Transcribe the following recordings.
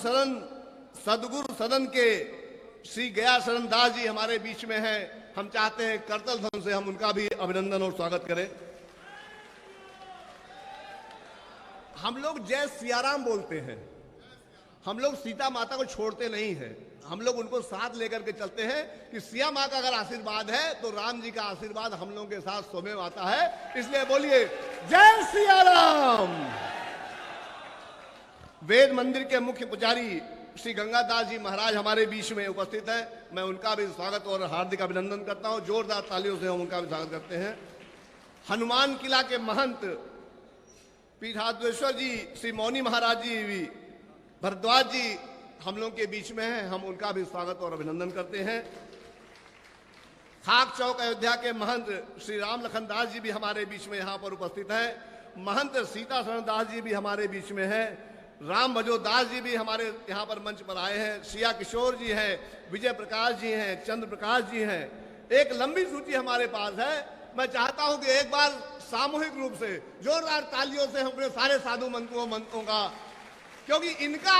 शरण सदगुरु सदन के श्री गया शरण दास जी हमारे बीच में हैं। हम चाहते हैं करतल ध्वनि से हम उनका भी अभिनंदन और स्वागत करें। हम लोग जय सियाराम बोलते हैं, हम लोग सीता माता को छोड़ते नहीं हैं, हम लोग उनको साथ लेकर के चलते हैं कि सिया माँ का अगर आशीर्वाद है तो राम जी का आशीर्वाद हम लोगों के साथ स्वयं आता है। इसलिए बोलिए जय सिया राम। वेद मंदिर के मुख्य पुजारी श्री गंगादास जी महाराज हमारे बीच में उपस्थित है। मैं उनका भी स्वागत और हार्दिक अभिनंदन करता हूं। जोरदार तालियों से हम उनका भी स्वागत करते हैं। हनुमान किला के महंत पीठाधीश्वर जी श्री मौनी महाराज जी भी भरद्वाज जी हम लोगों के बीच में हैं। हम उनका भी स्वागत और अभिनंदन करते हैं। खाक चौक अयोध्या के महंत श्री राम लखन दास जी भी हमारे बीच में यहाँ पर उपस्थित हैं। महंत सीता शरण दास जी भी हमारे बीच में हैं। राम भजो दास जी भी हमारे यहाँ पर मंच पर आए हैं। सिया किशोर जी हैं, विजय प्रकाश जी हैं, चंद्र प्रकाश जी हैं। एक लंबी सूची हमारे पास है। मैं चाहता हूं कि एक बार सामूहिक रूप से जोरदार तालियों से हम अपने सारे साधु मंत्रों का, क्योंकि इनका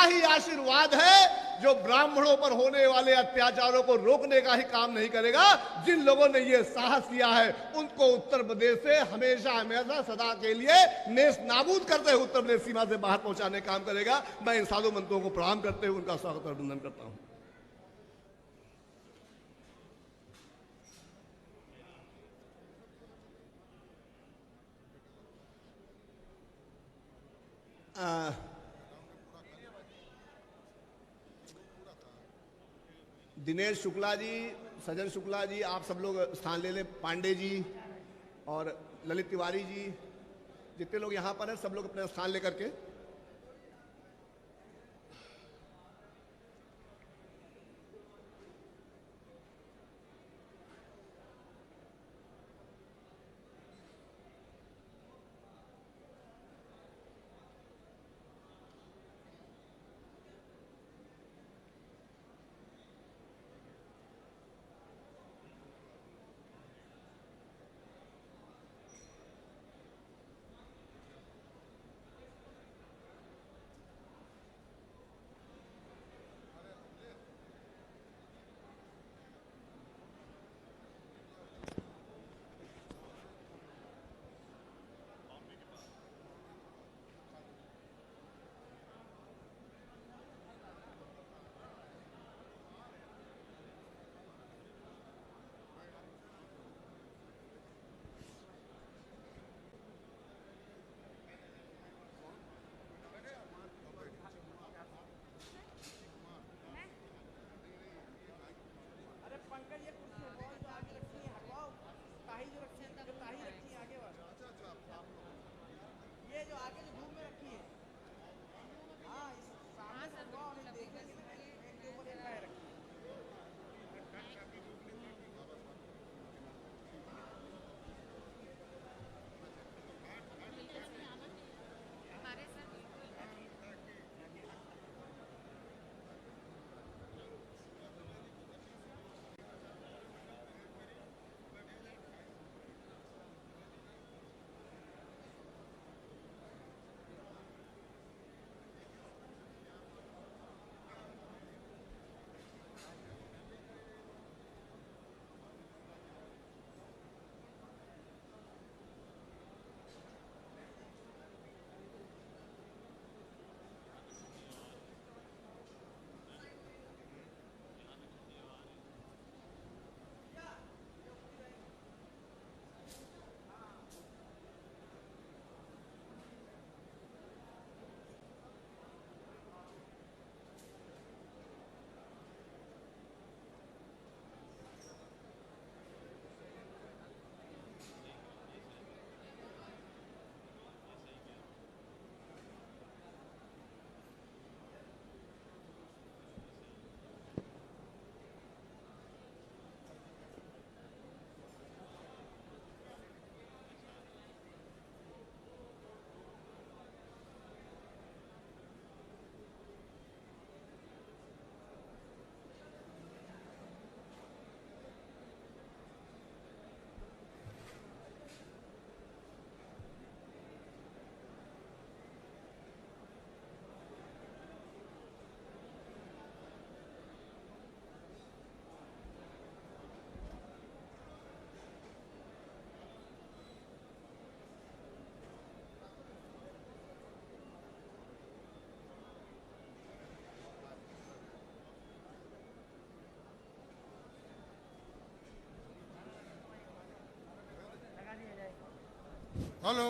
ही आशीर्वाद है जो ब्राह्मणों पर होने वाले अत्याचारों को रोकने का ही काम नहीं करेगा। जिन लोगों ने ये साहस किया है उनको उत्तर प्रदेश से हमेशा सदा के लिए नेस नाबूद करते हुए उत्तर प्रदेश सीमा से बाहर पहुंचाने का काम करेगा। मैं इन साधु मंत्रों को प्रणाम करते हुए उनका स्वागत और अभिनंदन करता हूं। दिनेश शुक्ला जी, सजन शुक्ला जी, आप सब लोग स्थान ले लें। पांडे जी और ललित तिवारी जी, जितने लोग यहाँ पर हैं सब लोग अपने स्थान लेकर के। हेलो।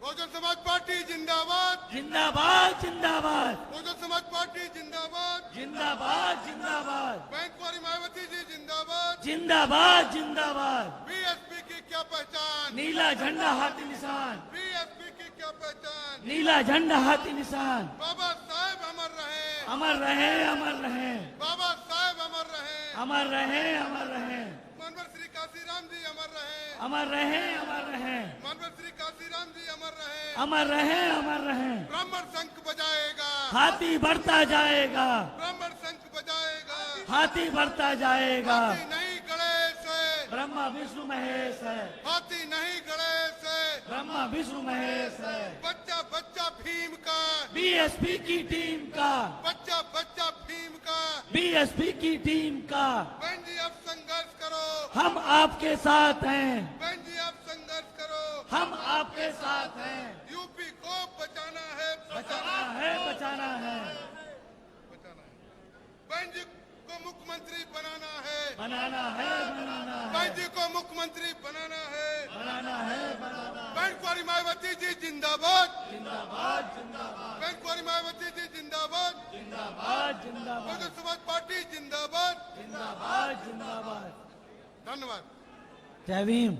बहुजन समाज पार्टी जिंदाबाद। जिंदाबाद जिंदाबाद बहुजन समाज पार्टी जिंदाबाद। जिंदाबाद जिंदाबाद बैंक कुंवारी मायावती जी जिंदाबाद। जिंदाबाद जिंदाबाद। बीएसपी की क्या पहचान? नीला झंडा हाथी निशान। बीएसपी की क्या पहचान? नीला झंडा हाथी निशान। बाबा साहेब अमर रहे। अमर रहे अमर रहे बाबा साहेब अमर रहे। अमर रहे अमर रहे मानवर श्री काशीराम जी अमर रहे। अमर रहे अमर रहे मानवर श्री काशीराम जी अमर रहे। अमर रहे अमर रहे। ब्राह्मण शंख बजाएगा। हाथी बढ़ता जाएगा। ब्राह्मण शंख बजाएगा। हाथी बढ़ता जाएगा। हाथी नहीं गणेश है। ब्रह्मा विष्णु महेश है। हाथी नहीं गणेश है। ब्रह्मा विष्णु महेश है। बच्चा बच्चा भीम का। बीएसपी की टीम का। बच्चा बच्चा भीम का। बीएसपी की टीम का। बहन जी अब संघर्ष करो। हम आपके साथ हैं। बहन जी अब संघर्ष करो। हम आपके साथ हैं। यूपी को बचाना है। बचाना है बचाना है बचाना है। बहन जी को मुख्यमंत्री बनाना है। बनाना है बनाना है बहन जी को मुख्यमंत्री बनाना है। बनाना है बनाना बहन कुंवारी मायावती जी जिंदाबाद। जिंदाबाद जिंदाबाद बहन कुंवारी मायावती जी जिंदाबाद। जिंदाबाद जिंदाबाद बहुजन समाज पार्टी जिंदाबाद। जिंदाबाद जिंदाबाद। धन्यवाद। जय भीम।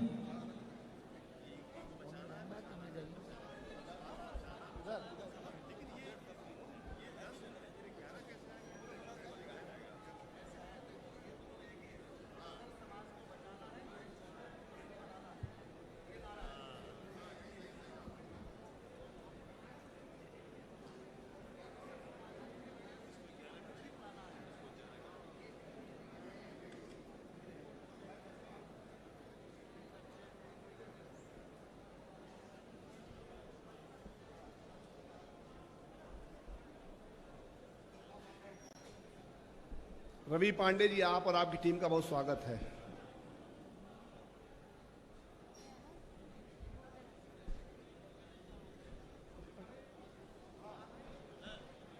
रवि पांडे जी, आप और आपकी टीम का बहुत स्वागत है।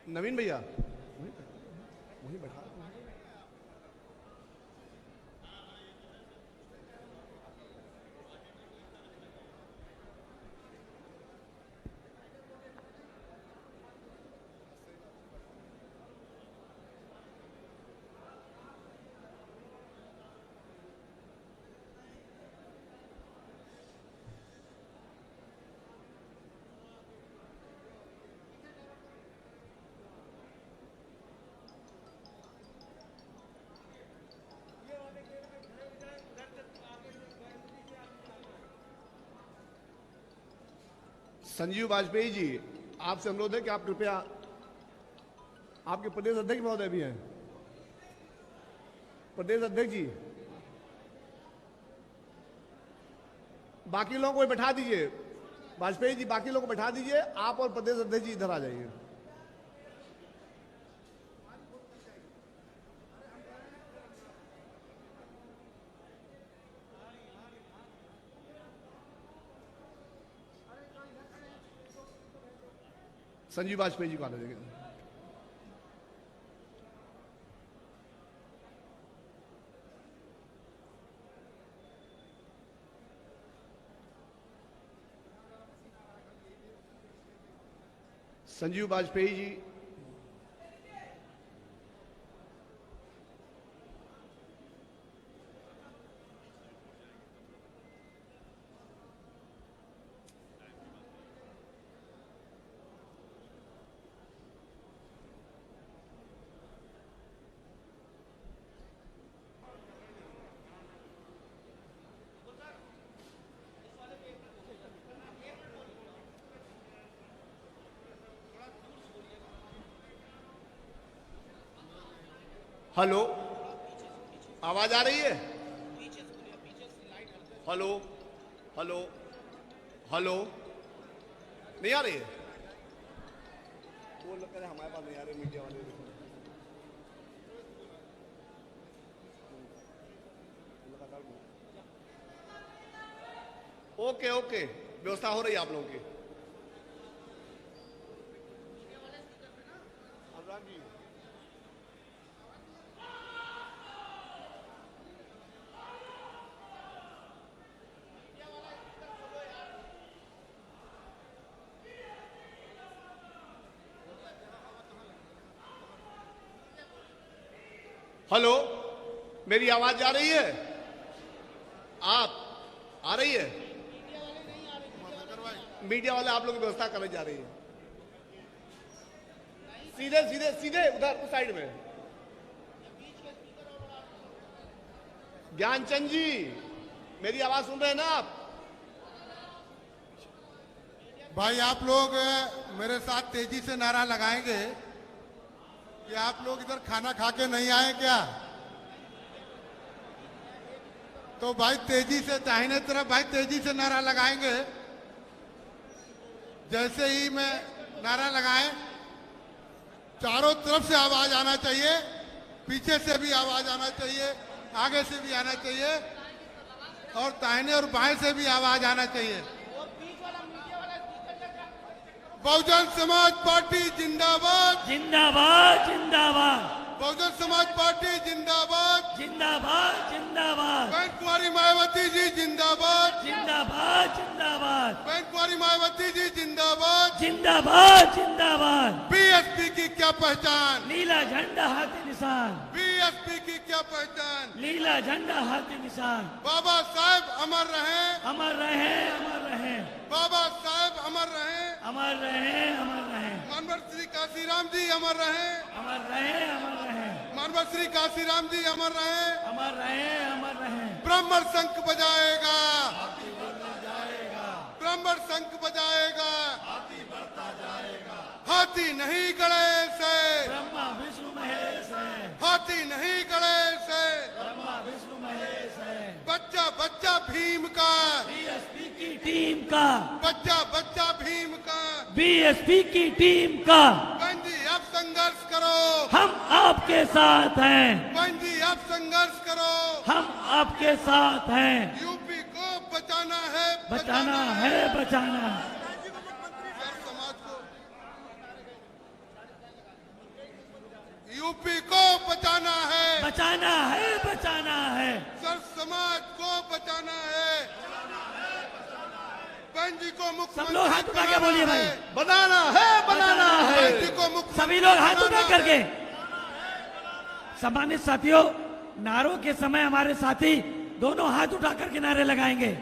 नवीन भैया वहीं बैठा। संजीव वाजपेयी जी, आपसे अनुरोध है कि आप कृपया, आपके प्रदेश अध्यक्ष महोदय भी हैं, प्रदेश अध्यक्ष जी, बाकी लोगों को बैठा दीजिए। वाजपेयी जी, बाकी लोगों को बैठा दीजिए। आप और प्रदेश अध्यक्ष जी इधर आ जाइए। संजीव वाजपेयी जी को आने देंगे। संजीव वाजपेयी जी, हेलो, आवाज आ रही है? हेलो हेलो हेलो, नहीं आ रही है? वो लोग कह रहे हमारे पास नहीं आ रहे, मीडिया वाले। ओके ओके, व्यवस्था हो रही है आप लोगों की। अनुराग जी, हेलो, मेरी आवाज जा रही है? आप आ रही है? मीडिया वाले आप लोग की व्यवस्था करने जा रही है। सीधे सीधे सीधे उधर उस साइड में। ज्ञानचंद जी, मेरी आवाज सुन रहे हैं ना आप? भाई आप लोग मेरे साथ तेजी से नारा लगाएंगे कि आप लोग इधर खाना खा के नहीं आए क्या? तो भाई तेजी से दाहिने तरफ भाई तेजी से नारा लगाएंगे। जैसे ही मैं नारा लगाए चारों तरफ से आवाज आना चाहिए, पीछे से भी आवाज आना चाहिए, आगे से भी आना चाहिए और दाहिने और बाएं से भी आवाज आना चाहिए। बहुजन समाज पार्टी जिंदाबाद, जिंदाबाद जिंदाबाद बहुजन समाज पार्टी जिंदाबाद, जिंदाबाद जिंदाबाद बहन कुमारी मायावती जी जिंदाबाद, जिंदाबाद जिंदाबाद बहन कुमारी मायावती जी जिंदाबाद। जिंदाबाद जिंदाबाद। बीएसपी की क्या पहचान, नीला झंडा हाथी निशान, बीएसपी की क्या पहचान। नीला झंडा हाथी निशान। बाबा साहेब अमर रहे, अमर रहे अमर रहे, बाबा साहेब अमर रहे, अमर रहे अमर रहे, मानवर श्री काशीराम जी अमर रहे, अमर रहे अमर रहे, मानवर श्री काशीराम जी अमर रहे। अमर रहे अमर रहे। ब्रह्मण शंख बजाएगा, ब्रह्मण शंख बजाएगा, हाथी नहीं गणेश है, ब्रह्मा विष्णु महेश है, हाथी नहीं गणेश है। ब्रह्मा विष्णु महेश है। बच्चा बच्चा भीम का, बीएसपी की टीम का, बच्चा बच्चा भीम का। बीएसपी की टीम का। बहन जी अब संघर्ष करो, हम आपके साथ हैं, बहन जी अब संघर्ष करो। हम आपके साथ हैं। यूपी को बचाना है, बचाना है बचाना है। सर समाज को, यूपी को बचाना है, बचाना है बचाना है। सर समाज को बचाना है। बहन जी को मुख्यमंत्री सब लोग हाथ उठा के बोलिए भाई। बनाना है, बनाना है। बहन जी को मुख्यमंत्री सभी लोग हाथ उठा बनाना करके। है। सम्मानित साथियों, नारों के समय हमारे साथी दोनों हाथ उठा करके नारे लगाएंगे।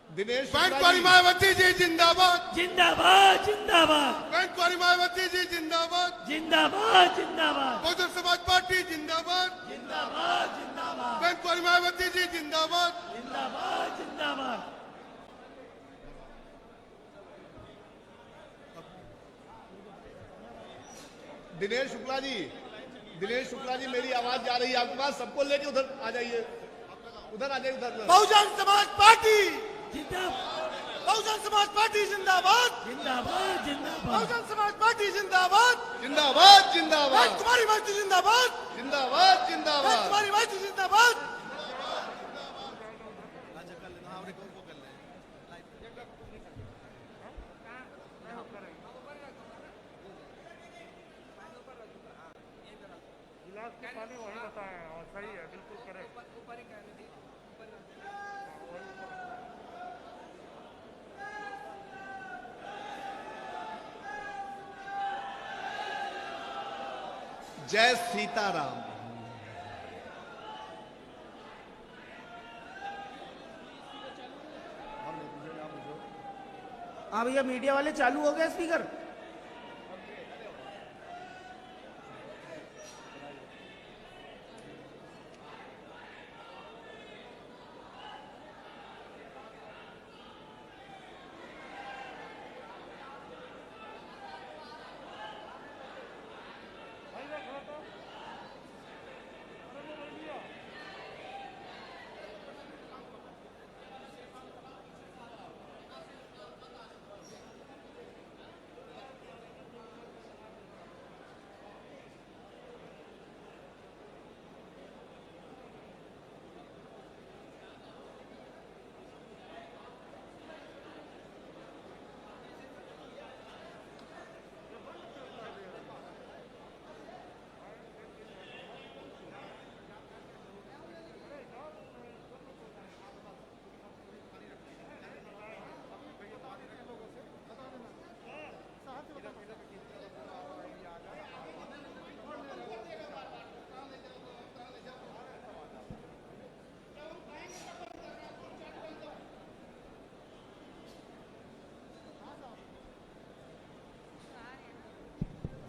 दिनेश बहन शुक्ला कुमारी जी, मायावती जी जिंदाबाद, जिंदाबाद जिंदाबाद, बहन कुमारी मायावती जी जिंदाबाद, जिंदाबाद जिंदाबाद, बहुजन समाज पार्टी जिंदाबाद, जिंदाबाद जिंदाबाद, बहन कुमारी मायावती जी जिंदाबाद। जिंदाबाद जिंदाबाद। दिनेश शुक्ला जी, दिनेश शुक्ला जी, मेरी आवाज जा रही है आपके पास? सबको लेके उधर आ जाइए, उधर आ जाइए, उधर। बहुजन समाज पार्टी, जिंदाबाद बहुजन समाज पार्टी जिंदाबाद, जिंदाबाद जिंदाबाद, बहुजन समाज पार्टी जिंदाबाद, जिंदाबाद जिंदाबाद, कुमारी मायावती जिंदाबाद, जिंदाबाद जिंदाबाद। कुमारी मायावती जिंदाबाद। जय सीताराम। हाँ भैया, मीडिया वाले चालू हो गया स्पीकर।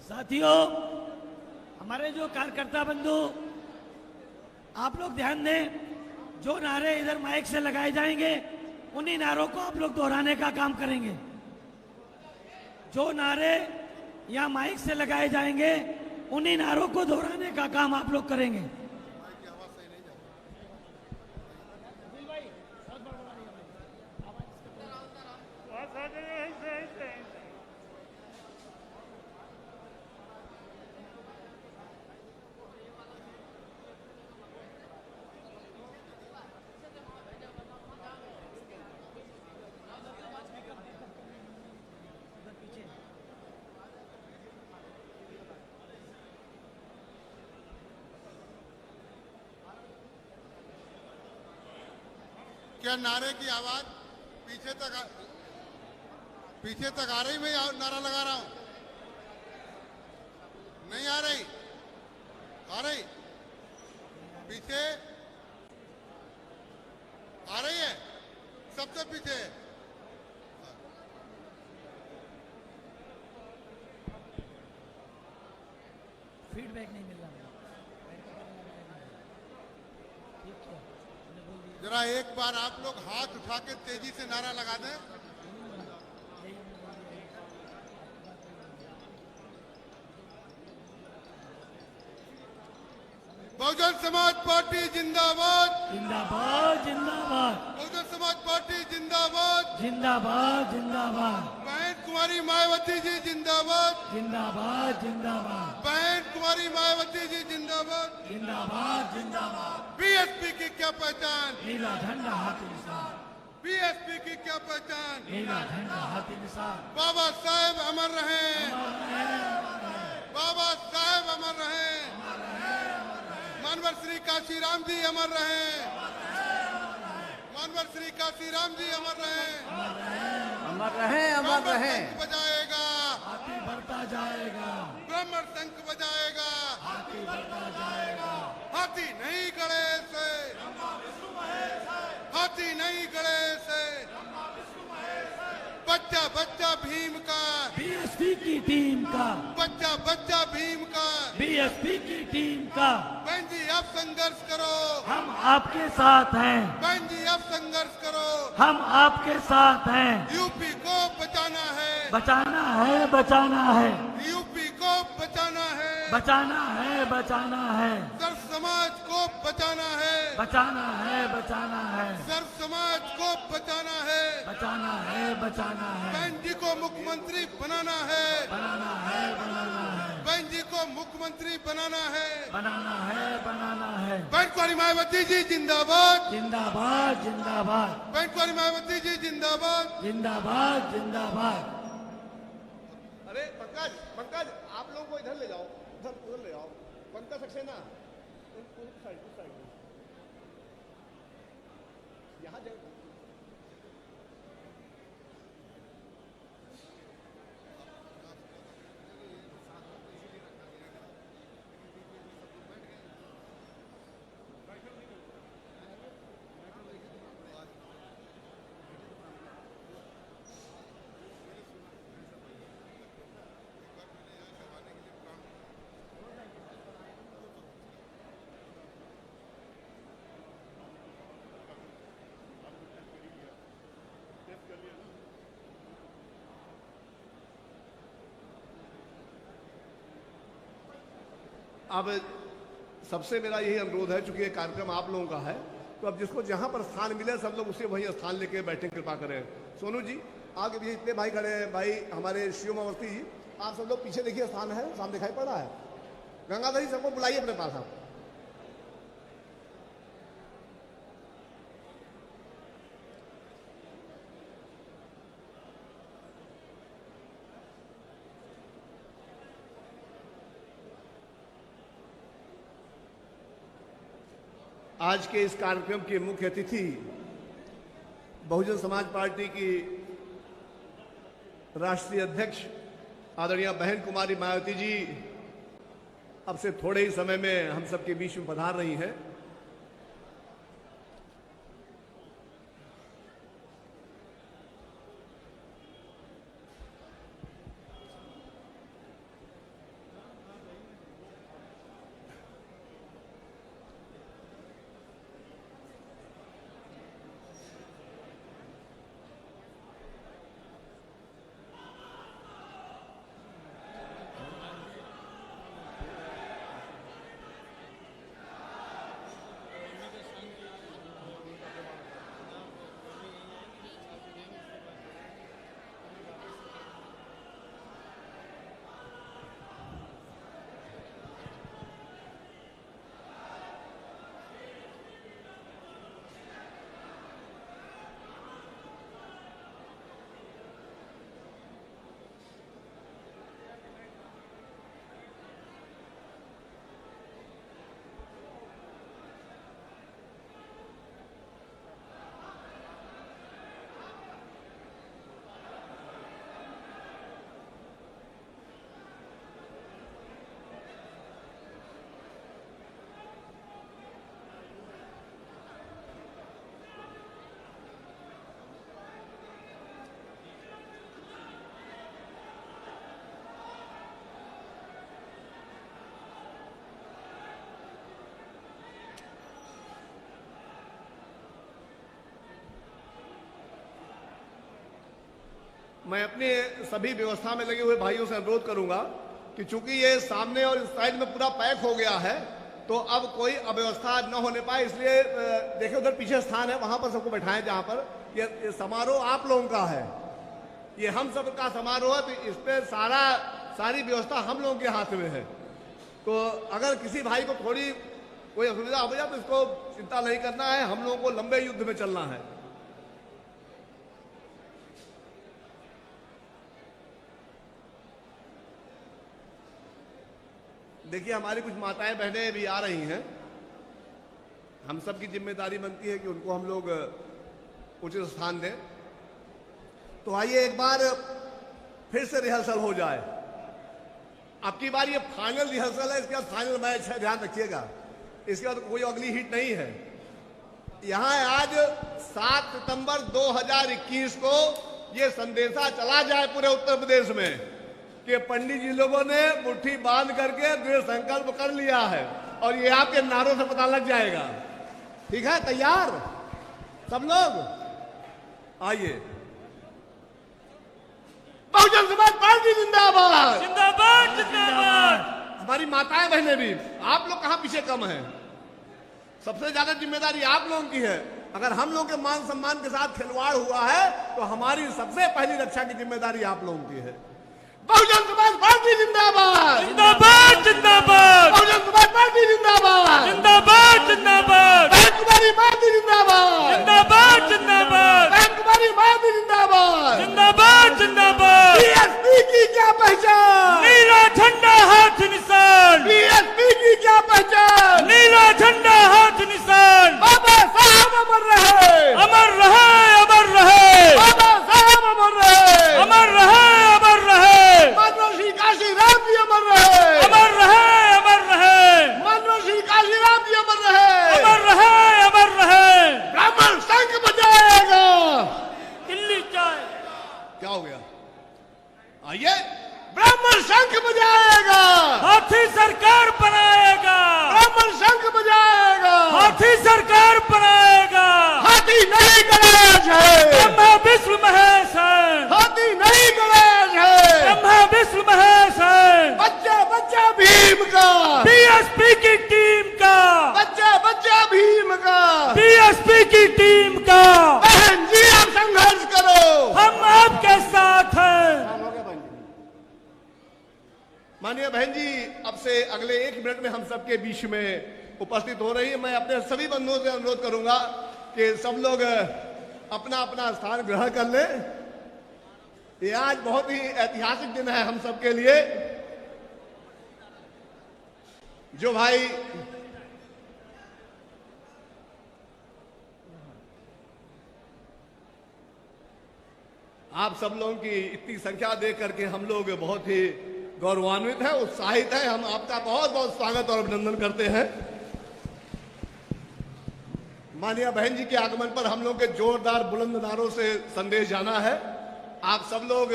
साथियों, हमारे जो कार्यकर्ता बंधु, आप लोग ध्यान दें, जो नारे इधर माइक से लगाए जाएंगे उन्हीं नारों को आप लोग दोहराने का काम करेंगे। जो नारे यहाँ माइक से लगाए जाएंगे उन्हीं नारों को दोहराने का काम आप लोग करेंगे। क्या नारे की आवाज पीछे तक आ रही? मैं नारा लगा रहा हूं, नहीं आ रही? आ रही? पीछे आ रही है? सबसे पीछे है। फीडबैक नहीं मिल रहा। जरा एक बार आप लोग हाथ उठा के तेजी से नारा लगा दें। बहुजन समाज पार्टी जिंदाबाद, जिंदाबाद जिंदाबाद, बहुजन समाज पार्टी जिंदाबाद, जिंदाबाद जिंदाबाद, बहन कुमारी मायावती जी जिंदाबाद, जिंदाबाद जिंदाबाद, बहन कुमारी मायावती जी जिंदाबाद, जिंदाबाद जिंदाबाद। बीएसपी की क्या पहचान? नीला झंडा हाथी निशान, बीएसपी की क्या पहचान? नीला झंडा हाथी निशान। बाबा साहेब अमर रहे, बाबा साहेब अमर रहे, मानवर श्री काशीराम जी अमर रहे, मानवर श्री काशीराम जी अमर रहे, अमर रहे, अमर रहे। शंख बजाएगा, हाथी बढ़ता जाएगा, ब्राह्मण शंख बजाएगा, हाथी बढ़ता जाएगा। हाथी नहीं गणेश है, हाथी नहीं गणेश है, बच्चा बच्चा भीम का, बीएसपी की टीम का, बच्चा बच्चा भीम का। बीएसपी की टीम का। बहन जी अब संघर्ष करो, हम आपके साथ हैं, बहन जी अब संघर्ष करो, हम आपके साथ हैं। यूपी को बचाना है, बचाना है, बचाना है, यूपी को बचाना है, बचाना है, बचाना है, सर्व समाज को बचाना है, बचाना है, बचाना है, सर्व समाज को बचाना है, बचाना है, बचाना है, बहन जी को मुख्यमंत्री बनाना है, बनाना है, बनाना है, बहन जी को मुख्यमंत्री बनाना है, बनाना है, बनाना है। बहन कुमारी मायावती जी जिंदाबाद, जिंदाबाद जिंदाबाद, बहन कुमारी मायावती जी जिंदाबाद, जिंदाबाद जिंदाबाद। अरे पंकज, पंकज आप लोगों को इधर ले जाओ, उधर ले जाओ। पंकज सक्सेना उस साइड यहाँ जाओ। अब सबसे मेरा यही अनुरोध है, चूंकि ये कार्यक्रम आप लोगों का है, तो अब जिसको जहां पर स्थान मिले सब लोग उसे वही स्थान लेके बैठे, कृपा करें। सोनू जी आगे भी इतने भाई खड़े हैं, भाई हमारे शिवमावर्ती जी, आप सब लोग पीछे देखिए, स्थान है सामने दिखाई पड़ रहा है। गंगाधर जी सबको बुलाइए अपने पास आप। आज के इस कार्यक्रम के मुख्य अतिथि बहुजन समाज पार्टी की राष्ट्रीय अध्यक्ष आदरणीय बहन कुमारी मायावती जी अब से थोड़े ही समय में हम सबके बीच में पधार रही हैं। मैं अपने सभी व्यवस्था में लगे हुए भाइयों से अनुरोध करूंगा कि चूंकि ये सामने और इस साइड में पूरा पैक हो गया है, तो अब कोई अव्यवस्था न होने पाए, इसलिए देखिए उधर पीछे स्थान है, वहां पर सबको बैठाएं जहां पर ये समारोह आप लोगों का है, ये हम सब का समारोह है, तो इस पे सारी व्यवस्था हम लोगों के हाथ में है। तो अगर किसी भाई को थोड़ी कोई असुविधा हो जाए तो इसको चिंता नहीं करना है, हम लोगों को लंबे युद्ध में चलना है। देखिए हमारी कुछ माताएं बहनें भी आ रही हैं, हम सब की जिम्मेदारी बनती है कि उनको हम लोग उचित स्थान दें। तो आइए एक बार फिर से रिहर्सल हो जाए। अब की बार ये फाइनल रिहर्सल है, इसके बाद फाइनल मैच है, ध्यान रखिएगा। इसके बाद कोई अगली हिट नहीं है। यहां आज 7 सितंबर 2021 को ये संदेशा चला जाए पूरे उत्तर प्रदेश में कि पंडित जी लोगों ने मुट्ठी बांध करके दृढ़ संकल्प कर लिया है, और ये आपके नारों से पता लग जाएगा। ठीक है, तैयार सब लोग? आइए। बहुजन समाज पार्टी जिंदाबाद, जिंदाबाद जिंदाबाद। हमारी माताएं बहनें भी, आप लोग कहां पीछे कम हैं? सबसे ज्यादा जिम्मेदारी आप लोगों की है। अगर हम लोगों के मान सम्मान के साथ खिलवाड़ हुआ है तो हमारी सबसे पहली रक्षा की जिम्मेदारी आप लोगों की है। बहुजन समाज पार्टी जिंदाबाद, जिंदाबाद जिंदाबाद। बहुजन समाज पार्टी जिंदाबाद, जिंदाबाद जिंदाबाद। बहन कुमारी माती जिंदाबाद, जिंदाबाद जिंदाबाद। बहन कुमारी माती जिंदाबाद, जिंदाबाद जिंदाबाद। बीएसपी की क्या पहचान? नीला झंडा हाथ निशान, बीएसपी की क्या पहचान? नीला झंडा हाथ निशान। बाबा साहब अमर रहे, अमर रहे, अमर रहे, बाबा साहब अमर रहे, अमर रहे, अमर रहे। मानव श्री काशी राम जी अमर रहे, अमर रहे, अमर रहे, मानव श्री काशी राम जी अमर रहे, अमर रहे, अमर रहे। ब्राह्मण शंख बजाएगा। दिल्ली चाय। क्या हो गया? आइए, ब्राह्मण शंख बजाएगा, हाथी सरकार बनाएगा, ब्राह्मण शंख बजाएगा, हाथी सरकार बनाएगा। हाथी नहीं गणेश है, ब्रह्मा विष्णु महेश है, हाथी नहीं गणेश है, ब्रह्मा विष्णु महेश है। बच्चा बच्चा भीम का, बीएसपी की टीम का, बच्चा बच्चा भीम का, बीएसपी की टीम का। बहन जी आप संघर्ष करो, हम आपके साथ हैं। माननीय बहन जी अब से अगले 1 मिनट में हम सबके बीच में उपस्थित हो रही है। मैं अपने सभी बंधुओं से अनुरोध करूंगा कि सब लोग अपना अपना स्थान ग्रहण कर लें। ये आज बहुत ही ऐतिहासिक दिन है हम सबके लिए। जो भाई आप सब लोगों की इतनी संख्या देख करके हम लोग बहुत ही गौरवान्वित है, उत्साहित है। हम आपका बहुत बहुत स्वागत और अभिनंदन करते हैं। माननीय बहन जी के आगमन पर हम लोग के जोरदार बुलंद नारों से संदेश जाना है। आप सब लोग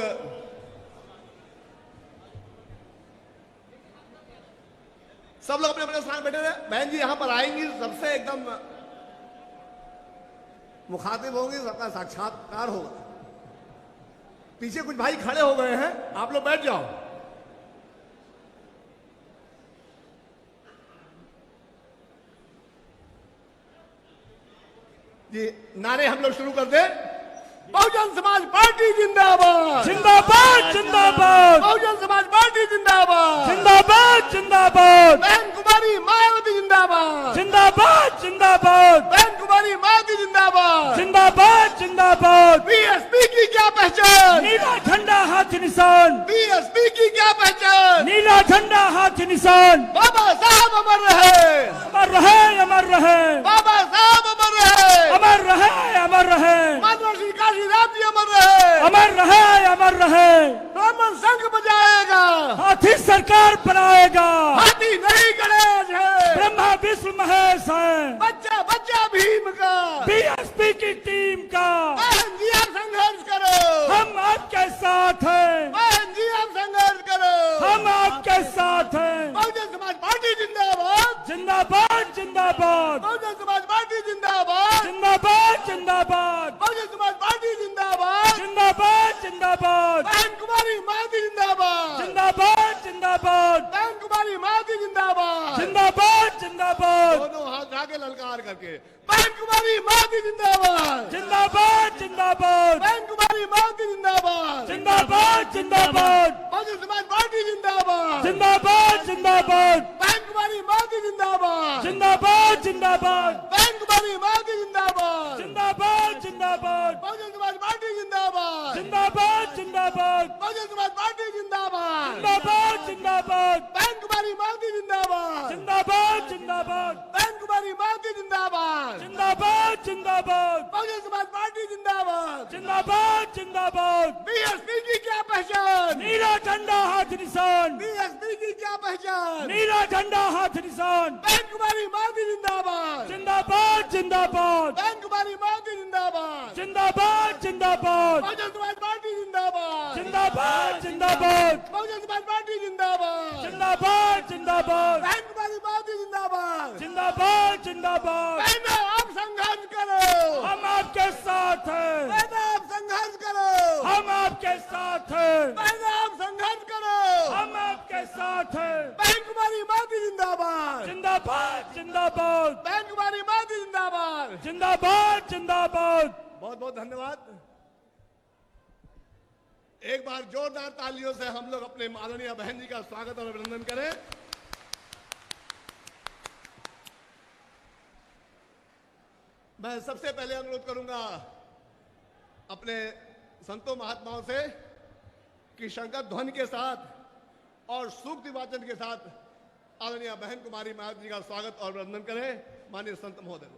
अपने अपने स्थान बैठे रहे। बहन जी यहां पर आएंगी, सबसे एकदम मुखातिब होंगी, सबका साक्षात्कार होगा। पीछे कुछ भाई खड़े हो गए हैं, आप लोग बैठ जाओ। ये नारे हम लोग शुरू कर दे। बहुजन समाज पार्टी जिंदाबाद, जिंदाबाद जिंदाबाद। बहुजन समाज पार्टी जिंदाबाद, जिंदाबाद जिंदाबाद। बहन कुमारी मायावती जिंदाबाद, जिंदाबाद जिंदाबाद। बहन कुमारी मायावती जिंदाबाद, जिंदाबाद जिंदाबाद। बीएसपी की क्या पहचान? नीला झंडा हाथ निशान, बीएसपी की क्या पहचान? नीला झंडा हाथ निशान। बाबा साहब अमर रहे, अमर रहे, अमर रहे, बाबा साहब अमर रहे, अमर रहे, अमर रहे। मानव श्री काशी राम जी अमर रहे, अमर रहे, अमर रहे। ब्राह्मण शंख बजाएगा, हाथी सरकार बनाएगा, हाथी नहीं गणेश है, ब्रह्मा विष्णु महेश है। बच्चा बच्चा भीम का, बीएसपी की टीम का। बहन जी आप संघर्ष करो, हम आपके साथ हैं, बहन जी आप संघर्ष करो, हम आपके साथ हैं। बहुजन समाज पार्टी जिंदाबाद, जिंदाबाद जिंदाबाद। बहुजन समाज पार्टी जिंदाबाद, जिंदाबाद जिंदाबाद। बहुजन समाज पार्टी जिंदाबाद, जिंदाबाद जिंदाबाद बहन कुमारी माती जिंदाबाद जिंदाबाद जिंदाबाद बहन कुमारी माती जिंदाबाद जिंदाबाद जिंदाबाद दोनों हाथ आगे ललकार करके बहन कुमारी माती जिंदाबाद जिंदाबाद जिंदाबाद बहन कुमारी माती जिंदाबाद जिंदाबाद जिंदाबाद बहुजन समाज पार्टी जिंदाबाद जिंदाबाद जिंदाबाद बहन कुमारी माती जिंदाबाद जिंदाबाद जिंदाबाद बहन कुमारी माती जिंदाबाद जिंदाबाद जिंदाबाद बहुजन समाज पार्टी जिंदाबाद जिंदाबाद जिंदाबाद बहुजन समाज पार्टी जिंदाबाद जिंदाबाद जिंदाबाद बहन कुमारी माती जिंदाबाद जिंदाबाद जिंदाबाद बहन कुमारी माती जिंदाबाद जिंदाबाद जिंदाबाद बहुजन समाज पार्टी जिंदाबाद जिंदाबाद जिंदाबाद बीएसपी की क्या पहचान नीला झंडा हाथ निशान बीएसपी की क्या पहचान नीला झंडा हाथ निशान बहन कुमारी माती जिंदाबाद जिंदाबाद जिंदाबाद बहन कुमारी माती जिंदाबाद जिंदाबाद जिंदाबाद बहुजन समाज पार्टी जिंदाबाद जिंदाबाद जिंदाबाद बहुजन समाज पार्टी जिंदाबाद जिंदाबाद जिंदाबाद बहन कुमारी माती जिंदाबाद जिंदाबाद जिंदाबाद बहनों आप संघर्ष करो हम आपके साथ हैं बहनों आप संघर्ष करो हम आपके साथ हैं बहनों आप संघर्ष करो हम आपके साथ हैं बहन कुमारी माती जिंदाबाद जिंदाबाद जिंदाबाद बहन कुमारी माती जिंदाबाद जिंदाबाद जिंदाबाद बहुत बहुत धन्यवाद। एक बार जोरदार तालियों से हम लोग अपने माननीय बहन जी का स्वागत और अभिनंदन करें। मैं सबसे पहले अनुरोध करूंगा अपने संतों महात्माओं से कि शंकर ध्वनि के साथ और सूक्ति वाचन के साथ आदरणीय बहन कुमारी महाराज जी का स्वागत और अभिनंदन करें। माननीय संत महोदय,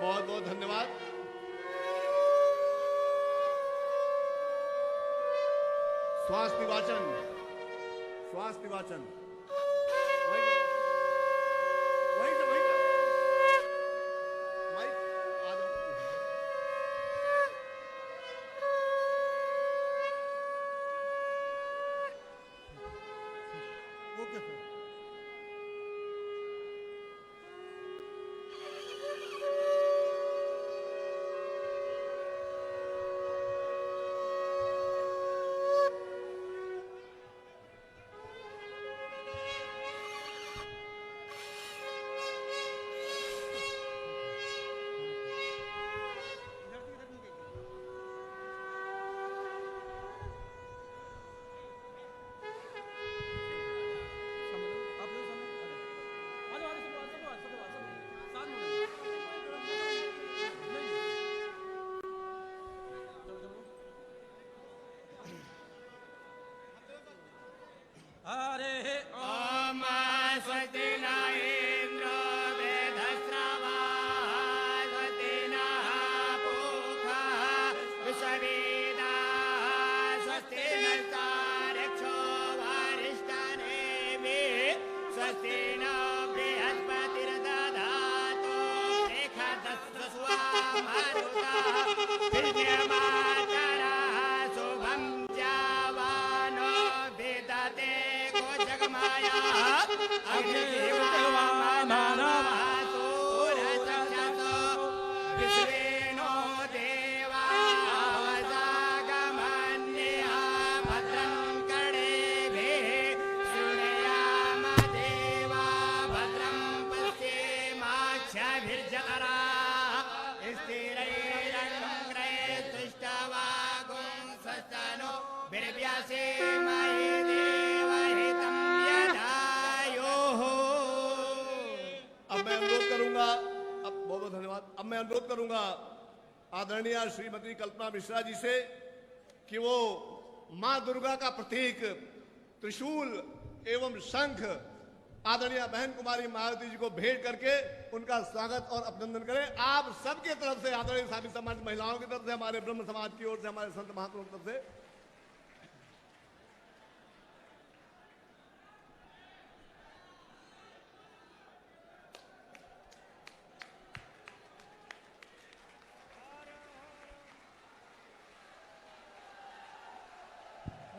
बहुत बहुत धन्यवाद। श्वास निवाचन, श्वास निवाचन वहीं से माइक आ जाओ। Okay sir. भद्रं पश्येमाक्षभिर्जतरा अब मैं अनुरोध करूंगा, अब बहुत बहुत धन्यवाद। अब मैं अनुरोध करूंगा आदरणीय श्रीमती कल्पना मिश्रा जी से कि वो मां दुर्गा का प्रतीक त्रिशूल एवं शंख आदरणीय बहन कुमारी मायावती जी को भेंट करके उनका स्वागत और अभिनंदन करें। आप सबके तरफ से, आदरणीय साथी सम्मानित महिलाओं की तरफ से, हमारे ब्रह्म समाज की ओर से, हमारे संत महात्माओं की तरफ से।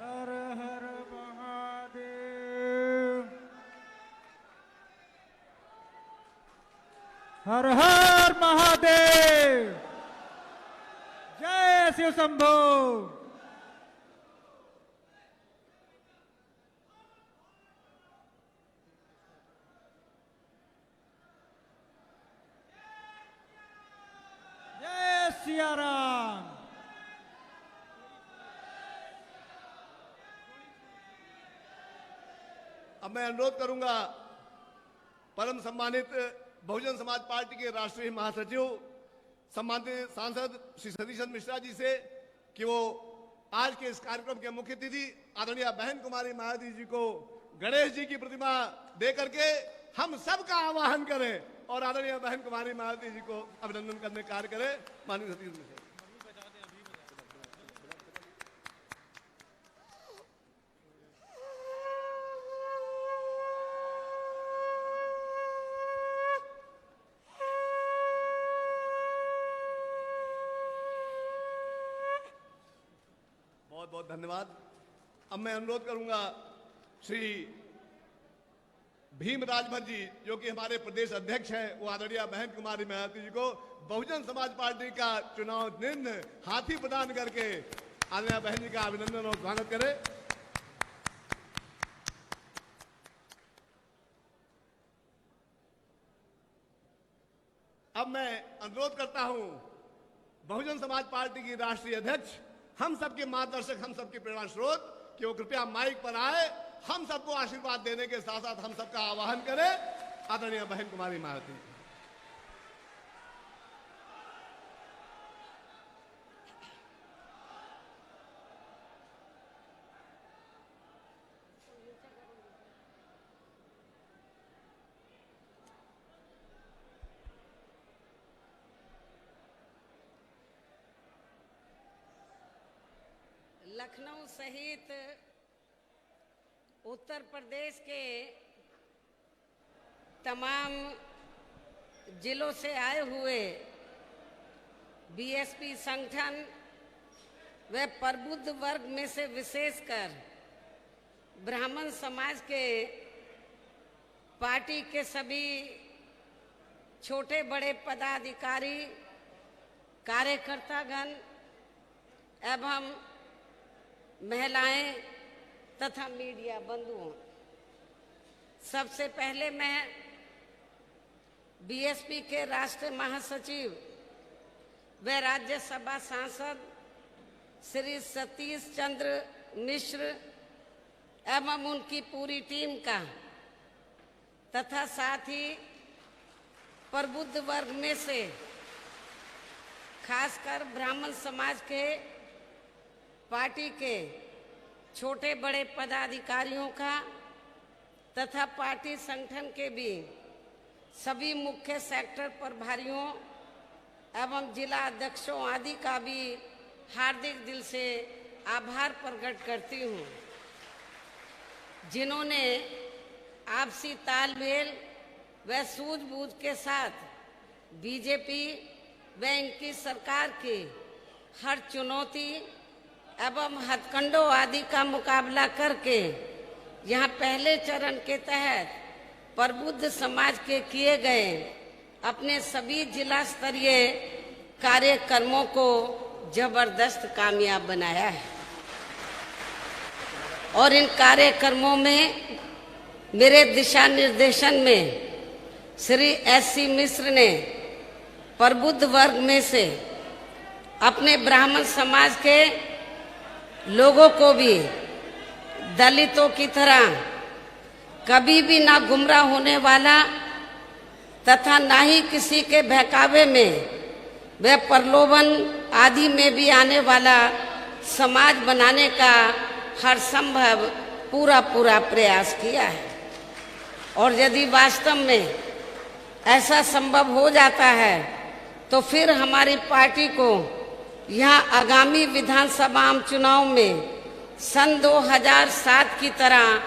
हर हर महादेव, हर हर महादेव, जय शिव शंभो। जय सिया राम। अब मैं अनुरोध करूंगा परम सम्मानित बहुजन समाज पार्टी के राष्ट्रीय महासचिव सम्मानित सांसद श्री सतीश चंद्र मिश्रा जी से कि वो आज के इस कार्यक्रम के मुख्य अतिथि आदरणीय बहन कुमारी मायावती जी को गणेश जी की प्रतिमा दे करके हम सब का आवाहन करें और आदरणीय बहन कुमारी मायावती जी को अभिनंदन करने कार्य करें। माननीय सतीश मिश्रा। बहुत बहुत धन्यवाद। अब मैं अनुरोध करूंगा श्री भीम राजभर जी जो कि हमारे प्रदेश अध्यक्ष हैं, वो आदरणीय बहन कुमारी मायावती जी को बहुजन समाज पार्टी का चुनाव चिन्ह हाथी प्रदान करके आदरणीय बहन जी का अभिनंदन और स्वागत करें। अब मैं अनुरोध करता हूं बहुजन समाज पार्टी की राष्ट्रीय अध्यक्ष, हम सबके मार्गदर्शक, हम सबके प्रेरणा स्रोत कि वो कृपया माइक पर आए, हम सबको आशीर्वाद देने के साथ साथ हम सबका आह्वान करें। आदरणीय बहन कुमारी मायावती। लखनऊ सहित उत्तर प्रदेश के तमाम जिलों से आए हुए बीएसपी संगठन व प्रबुद्ध वर्ग में से विशेषकर ब्राह्मण समाज के पार्टी के सभी छोटे बड़े पदाधिकारी, कार्यकर्तागण एवं महिलाएं तथा मीडिया बंधुओं, सबसे पहले मैं बीएसपी के राष्ट्रीय महासचिव व राज्यसभा सांसद श्री सतीश चंद्र मिश्र एवं उनकी पूरी टीम का तथा साथ ही प्रबुद्ध वर्ग में से खासकर ब्राह्मण समाज के पार्टी के छोटे बड़े पदाधिकारियों का तथा पार्टी संगठन के भी सभी मुख्य सेक्टर प्रभारियों एवं जिला अध्यक्षों आदि का भी हार्दिक दिल से आभार प्रकट करती हूँ, जिन्होंने आपसी तालमेल व सूझबूझ के साथ बीजेपी व इनकी सरकार की हर चुनौती एवं हथकंडों आदि का मुकाबला करके यहाँ पहले चरण के तहत प्रबुद्ध समाज के किए गए अपने सभी जिला स्तरीय कार्यक्रमों को जबरदस्त कामयाब बनाया है। और इन कार्यक्रमों में मेरे दिशा निर्देशन में श्री एस.सी. मिश्र ने प्रबुद्ध वर्ग में से अपने ब्राह्मण समाज के लोगों को भी दलितों की तरह कभी भी ना गुमराह होने वाला तथा ना ही किसी के बहकावे में व प्रलोभन आदि में भी आने वाला समाज बनाने का हर संभव पूरा प्रयास किया है। और यदि वास्तव में ऐसा संभव हो जाता है तो फिर हमारी पार्टी को यहाँ आगामी विधानसभा चुनाव में सन 2007 की तरह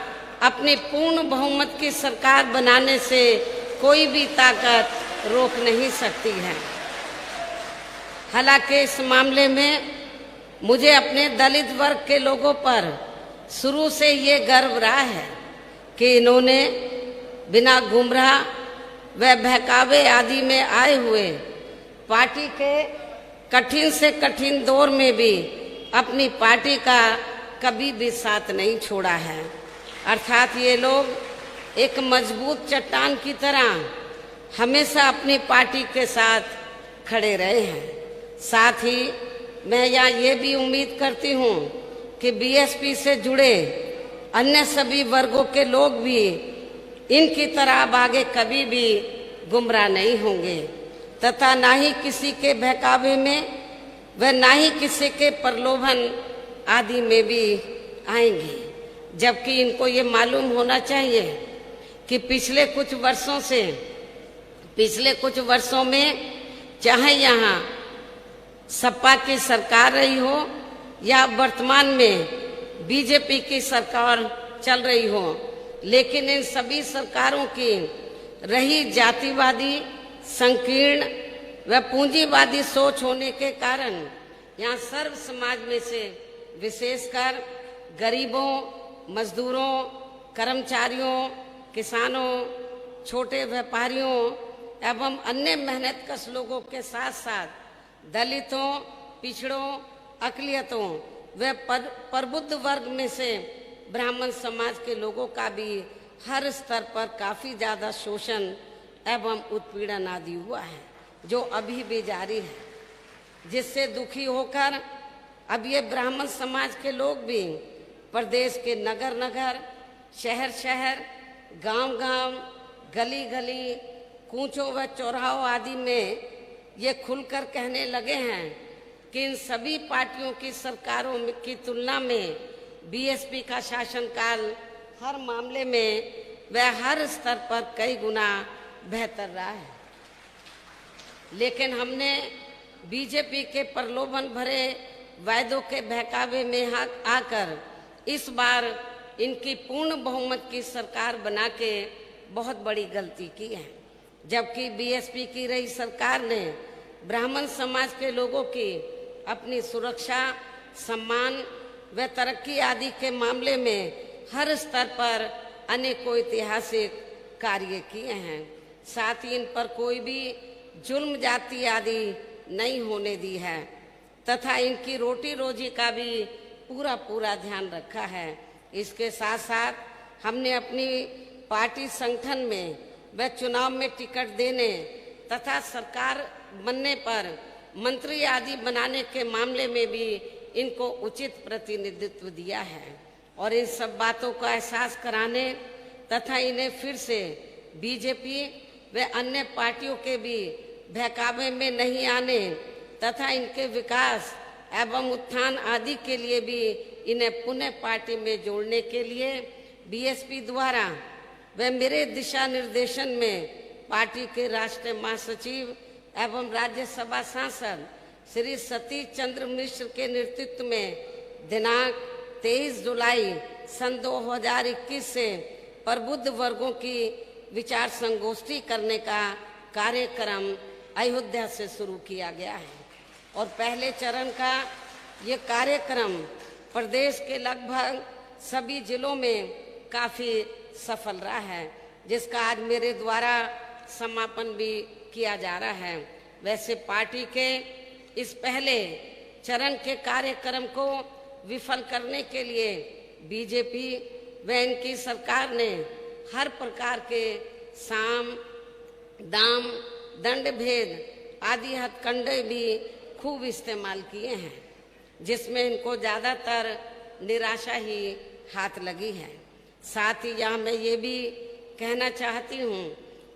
अपनी पूर्ण बहुमत की सरकार बनाने से कोई भी ताकत रोक नहीं सकती है। हालांकि इस मामले में मुझे अपने दलित वर्ग के लोगों पर शुरू से ये गर्व रहा है कि इन्होंने बिना गुमराह व बहकावे आदि में आए हुए पार्टी के कठिन से कठिन दौर में भी अपनी पार्टी का कभी भी साथ नहीं छोड़ा है। अर्थात ये लोग एक मजबूत चट्टान की तरह हमेशा अपनी पार्टी के साथ खड़े रहे हैं। साथ ही मैं यहाँ ये भी उम्मीद करती हूँ कि बीएसपी से जुड़े अन्य सभी वर्गों के लोग भी इनकी तरह अब आगे कभी भी गुमराह नहीं होंगे तथा ना ही किसी के बहकावे में व ना ही किसी के प्रलोभन आदि में भी आएंगे। जबकि इनको ये मालूम होना चाहिए कि पिछले कुछ वर्षों में चाहे यहाँ सपा की सरकार रही हो या वर्तमान में बीजेपी की सरकार चल रही हो, लेकिन इन सभी सरकारों की रही जातिवादी, संकीर्ण व पूंजीवादी सोच होने के कारण यहाँ सर्व समाज में से विशेषकर गरीबों, मजदूरों, कर्मचारियों, किसानों, छोटे व्यापारियों एवं अन्य मेहनतकश लोगों के साथ साथ दलितों, पिछड़ों, अकलियतों व प्रबुद्ध वर्ग में से ब्राह्मण समाज के लोगों का भी हर स्तर पर काफी ज्यादा शोषण एवं उत्पीड़न आदि हुआ है, जो अभी भी जारी है, जिससे दुखी होकर अब ये ब्राह्मण समाज के लोग भी प्रदेश के नगर नगर, शहर शहर, गांव गांव, गली गली, कूचों व चौराहों आदि में ये खुलकर कहने लगे हैं कि इन सभी पार्टियों की सरकारों की तुलना में बीएसपी का शासनकाल हर मामले में व हर स्तर पर कई गुना बेहतर रहा है। लेकिन हमने बीजेपी के प्रलोभन भरे वायदों के बहकावे में आकर इस बार इनकी पूर्ण बहुमत की सरकार बना के बहुत बड़ी गलती की है। जबकि बीएसपी की रही सरकार ने ब्राह्मण समाज के लोगों की अपनी सुरक्षा, सम्मान व तरक्की आदि के मामले में हर स्तर पर अनेकों ऐतिहासिक कार्य किए हैं। साथ ही इन पर कोई भी जुल्म जाति आदि नहीं होने दी है तथा इनकी रोटी रोजी का भी पूरा ध्यान रखा है। इसके साथ साथ हमने अपनी पार्टी संगठन में व चुनाव में टिकट देने तथा सरकार बनने पर मंत्री आदि बनाने के मामले में भी इनको उचित प्रतिनिधित्व दिया है। और इन सब बातों का एहसास कराने तथा इन्हें फिर से बीजेपी व अन्य पार्टियों के भी बहकावे में नहीं आने तथा इनके विकास एवं उत्थान आदि के लिए भी इन्हें पुनः पार्टी में जोड़ने के लिए बीएसपी द्वारा व मेरे दिशा निर्देशन में पार्टी के राष्ट्रीय महासचिव एवं राज्यसभा सांसद श्री सतीश चंद्र मिश्र के नेतृत्व में दिनांक 23 जुलाई सन 2021 से प्रबुद्ध वर्गों की विचार संगोष्ठी करने का कार्यक्रम अयोध्या से शुरू किया गया है। और पहले चरण का ये कार्यक्रम प्रदेश के लगभग सभी जिलों में काफी सफल रहा है, जिसका आज मेरे द्वारा समापन भी किया जा रहा है। वैसे पार्टी के इस पहले चरण के कार्यक्रम को विफल करने के लिए बीजेपी व इनकी सरकार ने हर प्रकार के साम, दाम, दंड भेद आदि हथकंडे भी खूब इस्तेमाल किए हैं, जिसमें इनको ज़्यादातर निराशा ही हाथ लगी है। साथ ही यहाँ मैं ये भी कहना चाहती हूँ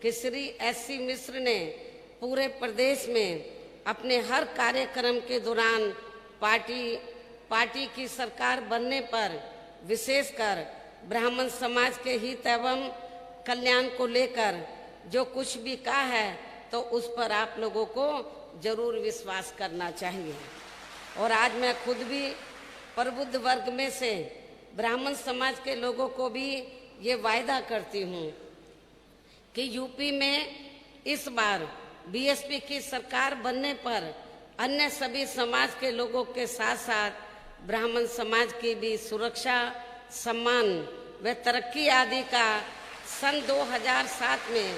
कि श्री एस.सी. मिश्र ने पूरे प्रदेश में अपने हर कार्यक्रम के दौरान पार्टी की सरकार बनने पर विशेषकर ब्राह्मण समाज के हित एवं कल्याण को लेकर जो कुछ भी कहा है तो उस पर आप लोगों को जरूर विश्वास करना चाहिए। और आज मैं खुद भी प्रबुद्ध वर्ग में से ब्राह्मण समाज के लोगों को भी ये वायदा करती हूँ कि यूपी में इस बार बीएसपी की सरकार बनने पर अन्य सभी समाज के लोगों के साथ साथ ब्राह्मण समाज की भी सुरक्षा, सम्मान व तरक्की आदि का सन 2007 में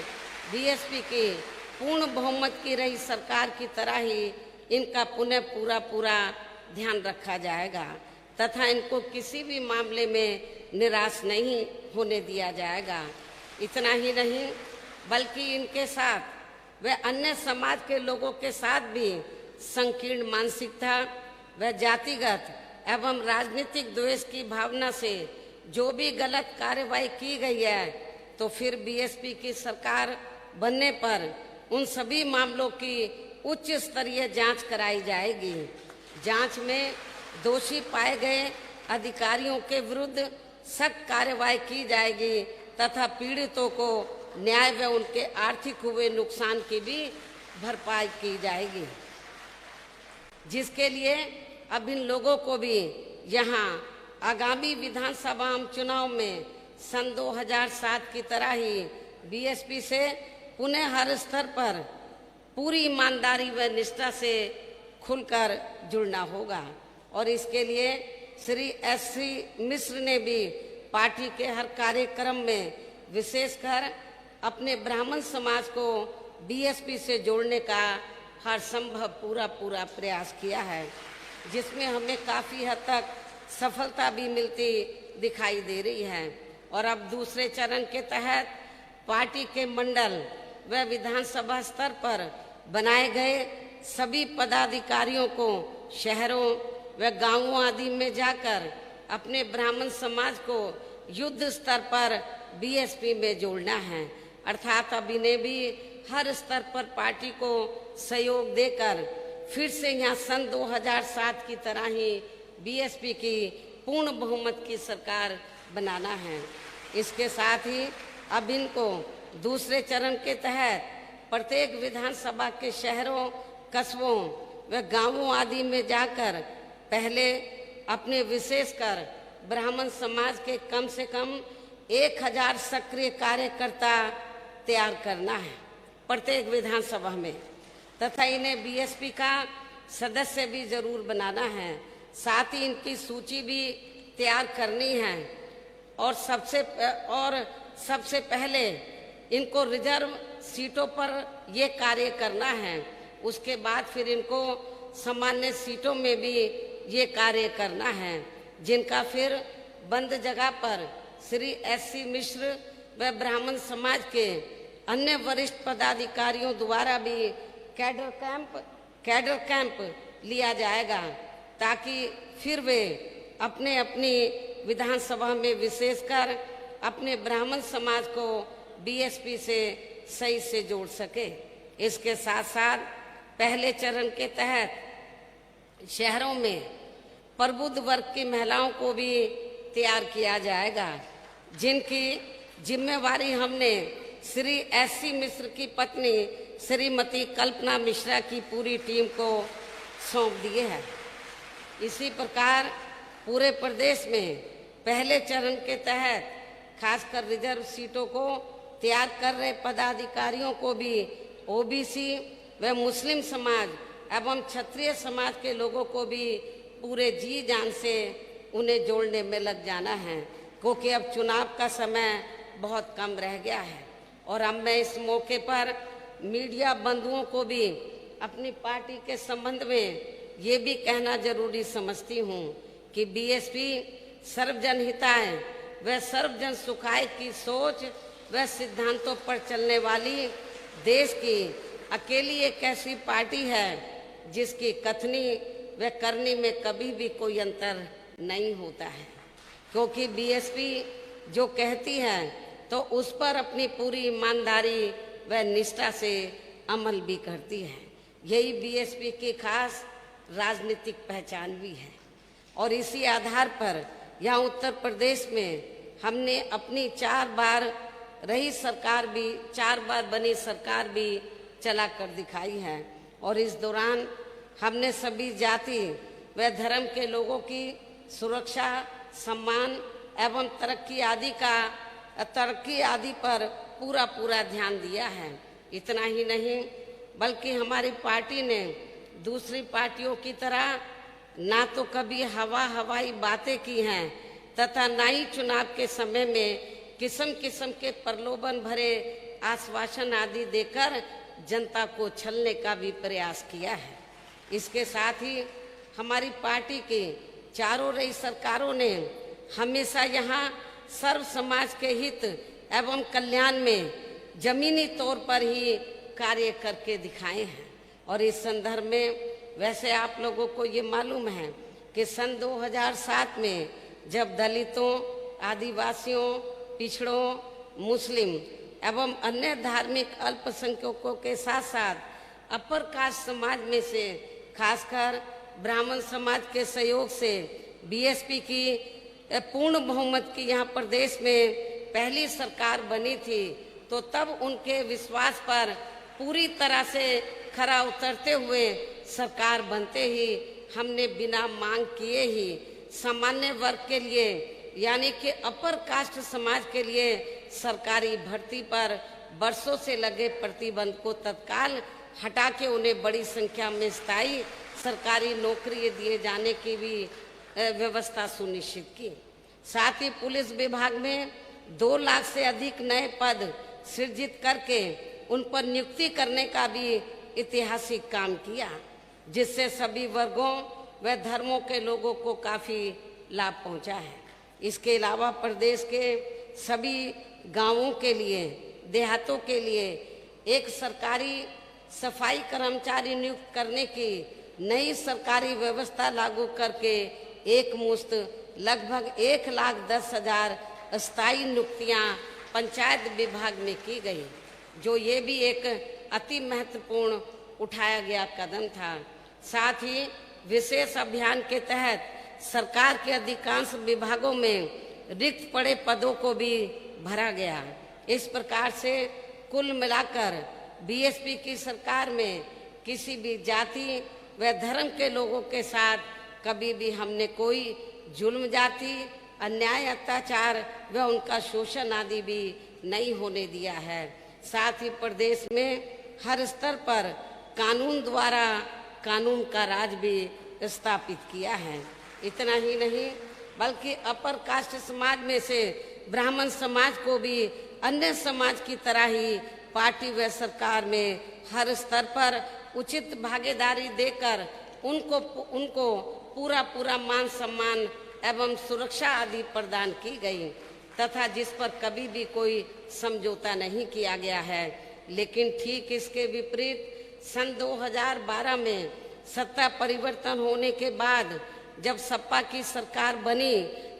बीएसपी की पूर्ण बहुमत की रही सरकार की तरह ही इनका पुनः पूरा ध्यान रखा जाएगा तथा इनको किसी भी मामले में निराश नहीं होने दिया जाएगा। इतना ही नहीं बल्कि इनके साथ व अन्य समाज के लोगों के साथ भी संकीर्ण मानसिकता व जातिगत एवं राजनीतिक द्वेष की भावना से जो भी गलत कार्रवाई की गई है तो फिर बीएसपी की सरकार बनने पर उन सभी मामलों की उच्च स्तरीय जांच कराई जाएगी। जांच में दोषी पाए गए अधिकारियों के विरुद्ध सख्त कार्रवाई की जाएगी तथा पीड़ितों को न्याय व उनके आर्थिक हुए नुकसान की भी भरपाई की जाएगी, जिसके लिए अब इन लोगों को भी यहाँ आगामी विधानसभा चुनाव में सन 2007 की तरह ही बीएसपी से पुनः हर स्तर पर पूरी ईमानदारी व निष्ठा से खुलकर जुड़ना होगा। और इसके लिए श्री एस.सी. मिश्र ने भी पार्टी के हर कार्यक्रम में विशेषकर अपने ब्राह्मण समाज को बीएसपी से जोड़ने का हर संभव पूरा प्रयास किया है, जिसमें हमें काफी हद तक सफलता भी मिलती दिखाई दे रही है। और अब दूसरे चरण के तहत पार्टी के मंडल व विधानसभा स्तर पर बनाए गए सभी पदाधिकारियों को शहरों व गांवों आदि में जाकर अपने ब्राह्मण समाज को युद्ध स्तर पर बीएसपी में जोड़ना है। अर्थात अब इन्हें भी हर स्तर पर पार्टी को सहयोग देकर फिर से यहाँ सन 2007 की तरह ही बीएसपी की पूर्ण बहुमत की सरकार बनाना है। इसके साथ ही अब इनको दूसरे चरण के तहत प्रत्येक विधानसभा के शहरों, कस्बों व गांवों आदि में जाकर पहले अपने विशेषकर ब्राह्मण समाज के कम से कम 1000 सक्रिय कार्यकर्ता तैयार करना है प्रत्येक विधानसभा में तथा इन्हें बीएसपी का सदस्य भी जरूर बनाना है। साथ ही इनकी सूची भी तैयार करनी है और सबसे पहले इनको रिजर्व सीटों पर ये कार्य करना है। उसके बाद फिर इनको सामान्य सीटों में भी ये कार्य करना है, जिनका फिर बंद जगह पर श्री एस.सी. मिश्र व ब्राह्मण समाज के अन्य वरिष्ठ पदाधिकारियों द्वारा भी कैडर कैंप लिया जाएगा ताकि फिर वे अपनी विधानसभा में विशेषकर अपने ब्राह्मण समाज को बीएसपी से सही से जोड़ सके। इसके साथ साथ पहले चरण के तहत शहरों में प्रबुद्ध वर्ग की महिलाओं को भी तैयार किया जाएगा, जिनकी जिम्मेवारी हमने श्री एस.सी. मिश्र की पत्नी श्रीमती कल्पना मिश्रा की पूरी टीम को सौंप दिए है। इसी प्रकार पूरे प्रदेश में पहले चरण के तहत खासकर रिजर्व सीटों को तैयार कर रहे पदाधिकारियों को भी ओबीसी व मुस्लिम समाज एवं क्षत्रिय समाज के लोगों को भी पूरे जी जान से उन्हें जोड़ने में लग जाना है, क्योंकि अब चुनाव का समय बहुत कम रह गया है। और अब मैं इस मौके पर मीडिया बंधुओं को भी अपनी पार्टी के संबंध में ये भी कहना जरूरी समझती हूँ कि बीएसपी सर्वजन हिताय व सर्वजन सुखाय की सोच व सिद्धांतों पर चलने वाली देश की अकेली एक ऐसी पार्टी है जिसकी कथनी व करनी में कभी भी कोई अंतर नहीं होता है, क्योंकि बीएसपी जो कहती है तो उस पर अपनी पूरी ईमानदारी व निष्ठा से अमल भी करती है। यही बीएसपी की खास राजनीतिक पहचान भी है। और इसी आधार पर यहाँ उत्तर प्रदेश में हमने अपनी 4 बार रही सरकार भी, 4 बार बनी सरकार भी चला कर दिखाई है। और इस दौरान हमने सभी जाति व धर्म के लोगों की सुरक्षा, सम्मान एवं तरक्की आदि पर पूरा ध्यान दिया है। इतना ही नहीं बल्कि हमारी पार्टी ने दूसरी पार्टियों की तरह ना तो कभी हवाई बातें की हैं तथा ना ही चुनाव के समय में किस्म किस्म के प्रलोभन भरे आश्वासन आदि देकर जनता को छलने का भी प्रयास किया है। इसके साथ ही हमारी पार्टी की चारों रही सरकारों ने हमेशा यहाँ सर्व समाज के हित एवं कल्याण में जमीनी तौर पर ही कार्य करके दिखाए हैं। और इस संदर्भ में वैसे आप लोगों को ये मालूम है कि सन 2007 में जब दलितों, आदिवासियों, पिछड़ों, मुस्लिम एवं अन्य धार्मिक अल्पसंख्यकों के साथ साथ अपर कास्ट समाज में से खासकर ब्राह्मण समाज के सहयोग से बीएसपी की पूर्ण बहुमत की यहाँ प्रदेश में पहली सरकार बनी थी, तो तब उनके विश्वास पर पूरी तरह से खरा उतरते हुए सरकार बनते ही हमने बिना मांग किए ही सामान्य वर्ग के लिए यानी कि अपर कास्ट समाज के लिए सरकारी भर्ती पर वर्षों से लगे प्रतिबंध को तत्काल हटा के उन्हें बड़ी संख्या में स्थायी सरकारी नौकरी दिए जाने की भी व्यवस्था सुनिश्चित की। साथ ही पुलिस विभाग में 2 लाख से अधिक नए पद सृजित करके उन पर नियुक्ति करने का भी ऐतिहासिक काम किया, जिससे सभी वर्गों व धर्मों के लोगों को काफी लाभ पहुंचा है। इसके अलावा प्रदेश के सभी गांवों के लिए, देहातों के लिए एक सरकारी सफाई कर्मचारी नियुक्त करने की नई सरकारी व्यवस्था लागू करके एक मुश्त लगभग 1,10,000 स्थायी नियुक्तियां पंचायत विभाग में की गई, जो ये भी एक अति महत्वपूर्ण उठाया गया कदम था। साथ ही विशेष अभियान के तहत सरकार के अधिकांश विभागों में रिक्त पड़े पदों को भी भरा गया। इस प्रकार से कुल मिलाकर बीएसपी की सरकार में किसी भी जाति व धर्म के लोगों के साथ कभी भी हमने कोई जुल्म, जाति, अन्याय, अत्याचार व उनका शोषण आदि भी नहीं होने दिया है। साथ ही प्रदेश में हर स्तर पर कानून द्वारा कानून का राज भी स्थापित किया है। इतना ही नहीं बल्कि अपर कास्ट समाज में से ब्राह्मण समाज को भी अन्य समाज की तरह ही पार्टी व सरकार में हर स्तर पर उचित भागीदारी देकर उनको पूरा मान सम्मान एवं सुरक्षा आदि प्रदान की गई तथा जिस पर कभी भी कोई समझौता नहीं किया गया है। लेकिन ठीक इसके विपरीत सन 2012 में सत्ता परिवर्तन होने के बाद जब सपा की सरकार बनी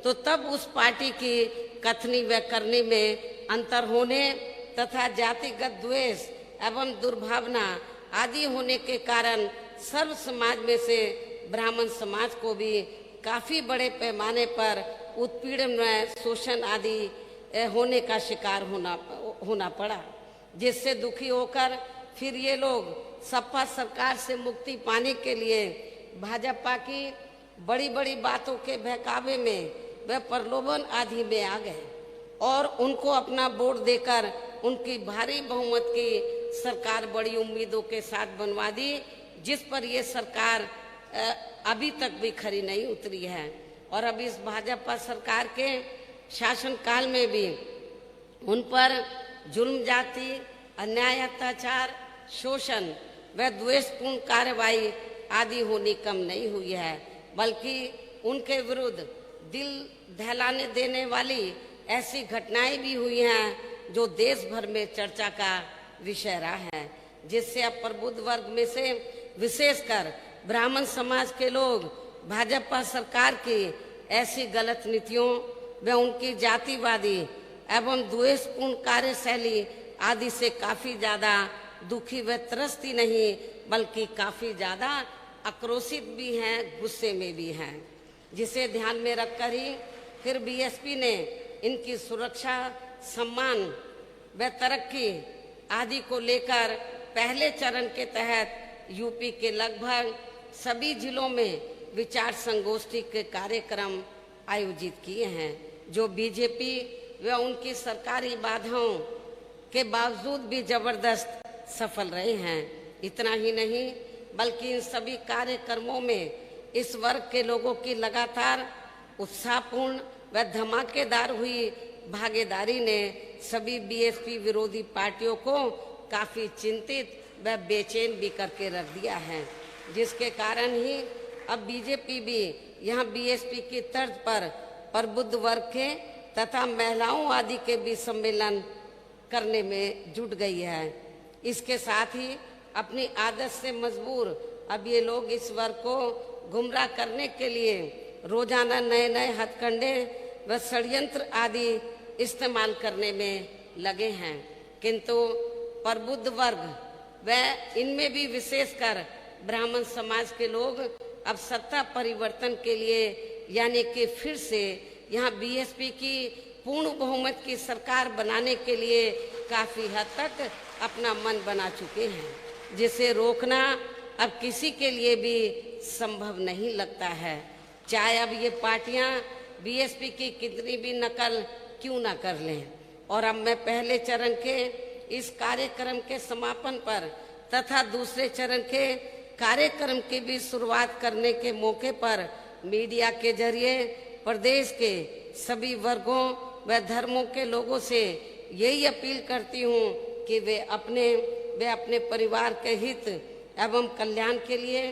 तो तब उस पार्टी की कथनी व करनी में अंतर होने तथा जातिगत द्वेष एवं दुर्भावना आदि होने के कारण सर्व समाज में से ब्राह्मण समाज को भी काफी बड़े पैमाने पर उत्पीड़न व शोषण आदि होने का शिकार होना पड़ा, जिससे दुखी होकर फिर ये लोग सपा सरकार से मुक्ति पाने के लिए भाजपा की बड़ी बातों के बहकावे में व प्रलोभन आदि में आ गए और उनको अपना वोट देकर उनकी भारी बहुमत की सरकार बड़ी उम्मीदों के साथ बनवा दी, जिस पर ये सरकार अभी तक भी खरी नहीं उतरी है। और अब इस भाजपा सरकार के शासनकाल में भी उन पर जुल्म, जाति, अन्याय, अत्याचार, शोषण व द्वेषपूर्ण कार्रवाई आदि होनी कम नहीं हुई है, बल्कि उनके विरुद्ध दिल दहलाने देने वाली ऐसी घटनाएं भी हुई हैं जो देश भर में चर्चा का विषय रहा है। जिससे अब प्रबुद्ध वर्ग में से विशेषकर ब्राह्मण समाज के लोग भाजपा सरकार की ऐसी गलत नीतियों व उनकी जातिवादी एवं द्वेषपूर्ण कार्यशैली आदि से काफी ज्यादा दुखी व त्रस्त ही नहीं बल्कि काफी ज्यादा आक्रोशित भी हैं, गुस्से में भी हैं, जिसे ध्यान में रखकर ही फिर बीएसपी ने इनकी सुरक्षा, सम्मान व तरक्की आदि को लेकर पहले चरण के तहत यूपी के लगभग सभी जिलों में विचार संगोष्ठी के कार्यक्रम आयोजित किए हैं, जो बीजेपी व उनकी सरकारी बाधाओं के बावजूद भी जबरदस्त सफल रहे हैं। इतना ही नहीं बल्कि इन सभी कार्यक्रमों में इस वर्ग के लोगों की लगातार उत्साहपूर्ण व धमाकेदार हुई भागीदारी ने सभी बीएसपी विरोधी पार्टियों को काफी चिंतित व बेचैन भी करके रख दिया है, जिसके कारण ही अब बीजेपी भी यहाँ बीएसपी की तर्ज पर प्रबुद्ध वर्ग के तथा महिलाओं आदि के भी सम्मेलन करने में जुट गई है। इसके साथ ही अपनी आदत से मजबूर अब ये लोग इस वर्ग को गुमराह करने के लिए रोजाना नए नए हथकंडे व षड्यंत्र आदि इस्तेमाल करने में लगे हैं, किंतु प्रबुद्ध वर्ग व इनमें भी विशेषकर ब्राह्मण समाज के लोग अब सत्ता परिवर्तन के लिए यानी कि फिर से यहाँ बीएसपी की पूर्ण बहुमत की सरकार बनाने के लिए काफी हद तक अपना मन बना चुके हैं, जिसे रोकना अब किसी के लिए भी संभव नहीं लगता है, चाहे अब ये पार्टियां बीएसपी की कितनी भी नकल क्यों ना कर लें। और अब मैं पहले चरण के इस कार्यक्रम के समापन पर तथा दूसरे चरण के कार्यक्रम की भी शुरुआत करने के मौके पर मीडिया के जरिए प्रदेश के सभी वर्गों व धर्मों के लोगों से यही अपील करती हूँ कि वे अपने परिवार के हित एवं कल्याण के लिए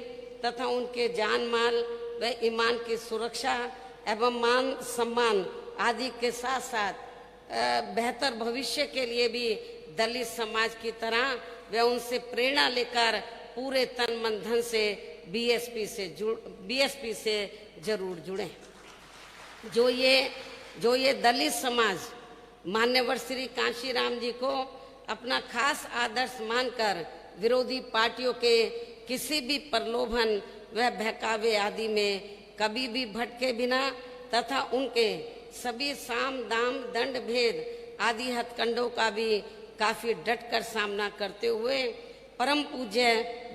तथा उनके जान माल व ईमान की सुरक्षा एवं मान सम्मान आदि के साथ साथ बेहतर भविष्य के लिए भी दलित समाज की तरह वे उनसे प्रेरणा लेकर पूरे तन मन धन से बीएसपी से जरूर जुड़ें। जो ये दलित समाज मान्यवर श्री कांशीराम जी को अपना खास आदर्श मानकर विरोधी पार्टियों के किसी भी प्रलोभन व बहकावे आदि में कभी भी भटके बिना तथा उनके सभी साम दाम दंड भेद आदि हथकंडों का भी काफी डटकर सामना करते हुए परम पूज्य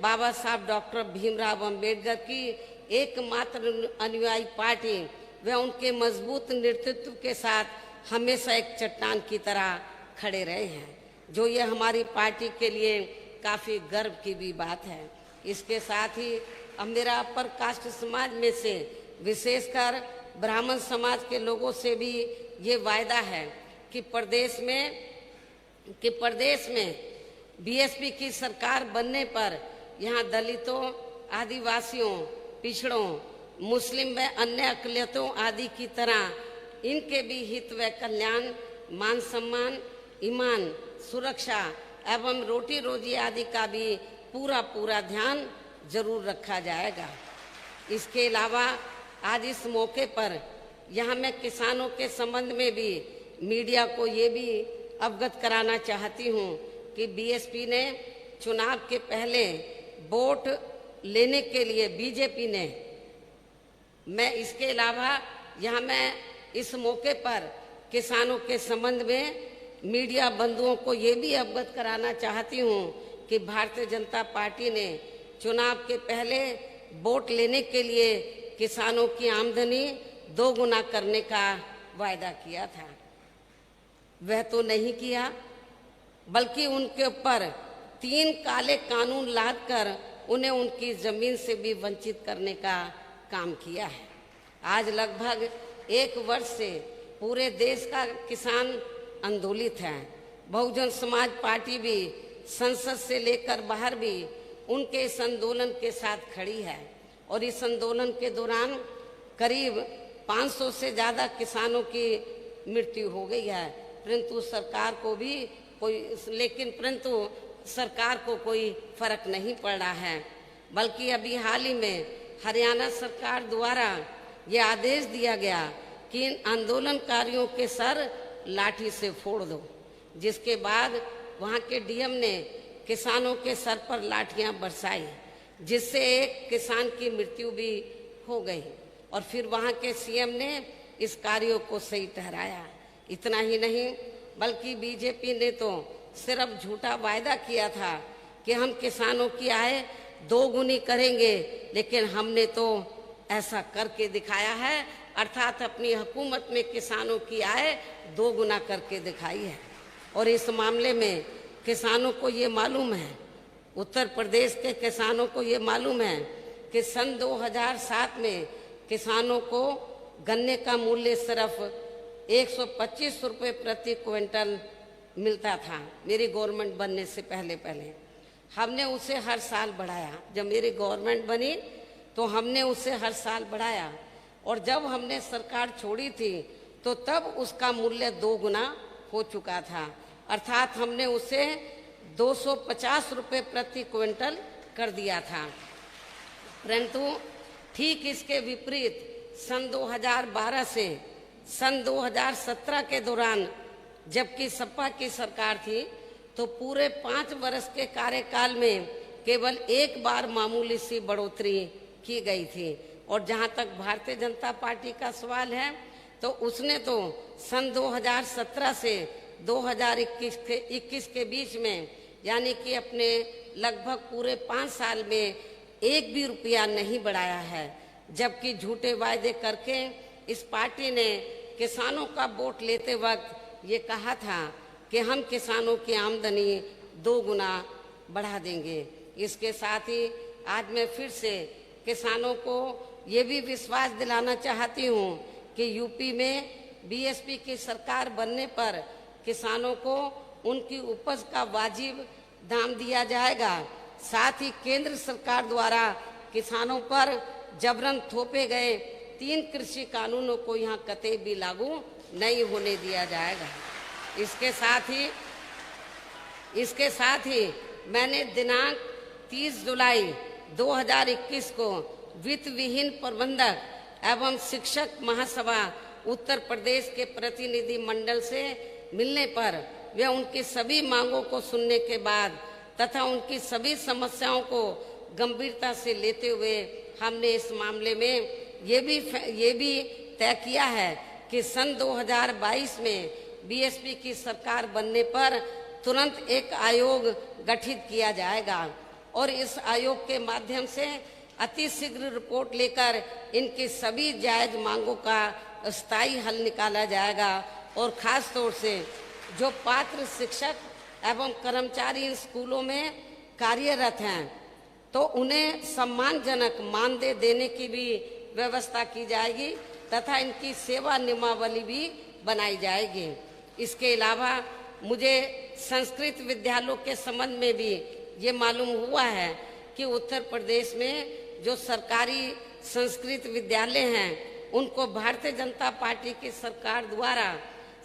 बाबा साहब डॉक्टर भीमराव अंबेडकर की एकमात्र अनुयायी पार्टी व उनके मजबूत नेतृत्व के साथ हमेशा एक चट्टान की तरह खड़े रहे हैं, जो ये हमारी पार्टी के लिए काफी गर्व की भी बात है। इसके साथ ही अब मेरा अपर कास्ट समाज में से विशेषकर ब्राह्मण समाज के लोगों से भी ये वायदा है कि प्रदेश में बीएसपी की सरकार बनने पर यहाँ दलितों, आदिवासियों, पिछड़ों, मुस्लिम व अन्य अकलियतों आदि की तरह इनके भी हित व कल्याण, मान सम्मान, ईमान, सुरक्षा एवं रोटी रोजी आदि का भी पूरा ध्यान जरूर रखा जाएगा। इसके अलावा आज इस मौके पर यहाँ मैं किसानों के संबंध में भी मीडिया को ये भी अवगत कराना चाहती हूँ कि बीएसपी ने चुनाव के पहले वोट लेने के लिए बीजेपी ने, मैं इसके अलावा यहाँ मैं इस मौके पर किसानों के संबंध में मीडिया बंधुओं को ये भी अवगत कराना चाहती हूँ कि भारतीय जनता पार्टी ने चुनाव के पहले वोट लेने के लिए किसानों की आमदनी 2 गुना करने का वायदा किया था। वह तो नहीं किया, बल्कि उनके ऊपर 3 काले कानून लादकर उन्हें उनकी जमीन से भी वंचित करने का काम किया है। आज लगभग 1 वर्ष से पूरे देश का किसान आंदोलित है। बहुजन समाज पार्टी भी संसद से लेकर बाहर भी उनके इस आंदोलन के साथ खड़ी है और इस आंदोलन के दौरान करीब 500 से ज्यादा किसानों की मृत्यु हो गई है, परंतु सरकार को कोई फर्क नहीं पड़ रहा है, बल्कि अभी हाल ही में हरियाणा सरकार द्वारा ये आदेश दिया गया कि इन आंदोलनकारियों के सर लाठी से फोड़ दो, जिसके बाद वहाँ के डीएम ने किसानों के सर पर लाठियां बरसाई, जिससे एक किसान की मृत्यु भी हो गई। और फिर वहाँ के सीएम ने इस कार्यों को सही ठहराया। इतना ही नहीं, बल्कि बीजेपी ने तो सिर्फ झूठा वायदा किया था कि हम किसानों की आय दोगुनी करेंगे, लेकिन हमने तो ऐसा करके दिखाया है, अर्थात अपनी हुकूमत में किसानों की आय दोगुना करके दिखाई है। और इस मामले में किसानों को ये मालूम है, उत्तर प्रदेश के किसानों को ये मालूम है कि सन 2007 में किसानों को गन्ने का मूल्य सिर्फ 125 रुपये प्रति क्विंटल मिलता था मेरी गवर्नमेंट बनने से पहले। हमने उसे हर साल बढ़ाया। जब मेरी गवर्नमेंट बनी तो हमने उसे हर साल बढ़ाया, और जब हमने सरकार छोड़ी थी तो तब उसका मूल्य 2 गुना हो चुका था, अर्थात हमने उसे 250 रुपये प्रति क्विंटल कर दिया था। परंतु ठीक इसके विपरीत सन 2012 से सन 2017 के दौरान, जबकि सपा की सरकार थी, तो पूरे 5 वर्ष के कार्यकाल में केवल एक बार मामूली सी बढ़ोतरी की गई थी। और जहां तक भारतीय जनता पार्टी का सवाल है, तो उसने तो सन 2017 से 2021 के बीच में, यानी कि अपने लगभग पूरे 5 साल में एक भी रुपया नहीं बढ़ाया है, जबकि झूठे वायदे करके इस पार्टी ने किसानों का वोट लेते वक्त ये कहा था कि हम किसानों की आमदनी 2 गुना बढ़ा देंगे। इसके साथ ही आज मैं फिर से किसानों को ये भी विश्वास दिलाना चाहती हूँ कि यूपी में बीएसपी की सरकार बनने पर किसानों को उनकी उपज का वाजिब दाम दिया जाएगा। साथ ही केंद्र सरकार द्वारा किसानों पर जबरन थोपे गए 3 कृषि कानूनों को यहाँ कतई भी लागू नहीं होने दिया जाएगा। इसके साथ ही मैंने दिनांक 30 जुलाई 2021 को वित्त विहीन प्रबंधक एवं शिक्षक महासभा उत्तर प्रदेश के प्रतिनिधि मंडल से मिलने पर वे उनकी सभी मांगों को सुनने के बाद तथा उनकी सभी समस्याओं को गंभीरता से लेते हुए हमने इस मामले में ये भी तय किया है कि सन 2022 में बीएसपी की सरकार बनने पर तुरंत एक आयोग गठित किया जाएगा, और इस आयोग के माध्यम से अति शीघ्र रिपोर्ट लेकर इनकी सभी जायज मांगों का स्थायी हल निकाला जाएगा। और खास तौर से जो पात्र शिक्षक एवं कर्मचारी इन स्कूलों में कार्यरत हैं, तो उन्हें सम्मानजनक मानदेय देने की भी व्यवस्था की जाएगी तथा इनकी सेवा नियमावली भी बनाई जाएगी। इसके अलावा मुझे संस्कृत विद्यालयों के संबंध में भी ये मालूम हुआ है कि उत्तर प्रदेश में जो सरकारी संस्कृत विद्यालय हैं, उनको भारतीय जनता पार्टी की सरकार द्वारा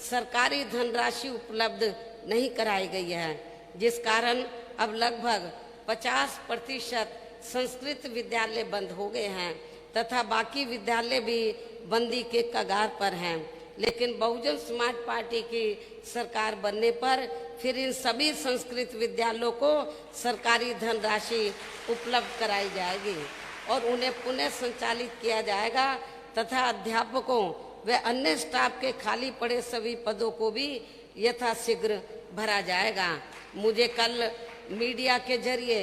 सरकारी धनराशि उपलब्ध नहीं कराई गई है, जिस कारण अब लगभग 50% संस्कृत विद्यालय बंद हो गए हैं तथा बाकी विद्यालय भी बंदी के कगार पर हैं। लेकिन बहुजन समाज पार्टी की सरकार बनने पर फिर इन सभी संस्कृत विद्यालयों को सरकारी धनराशि उपलब्ध कराई जाएगी और उन्हें पुनः संचालित किया जाएगा तथा अध्यापकों व अन्य स्टाफ के खाली पड़े सभी पदों को भी यथाशीघ्र भरा जाएगा। मुझे कल मीडिया के जरिए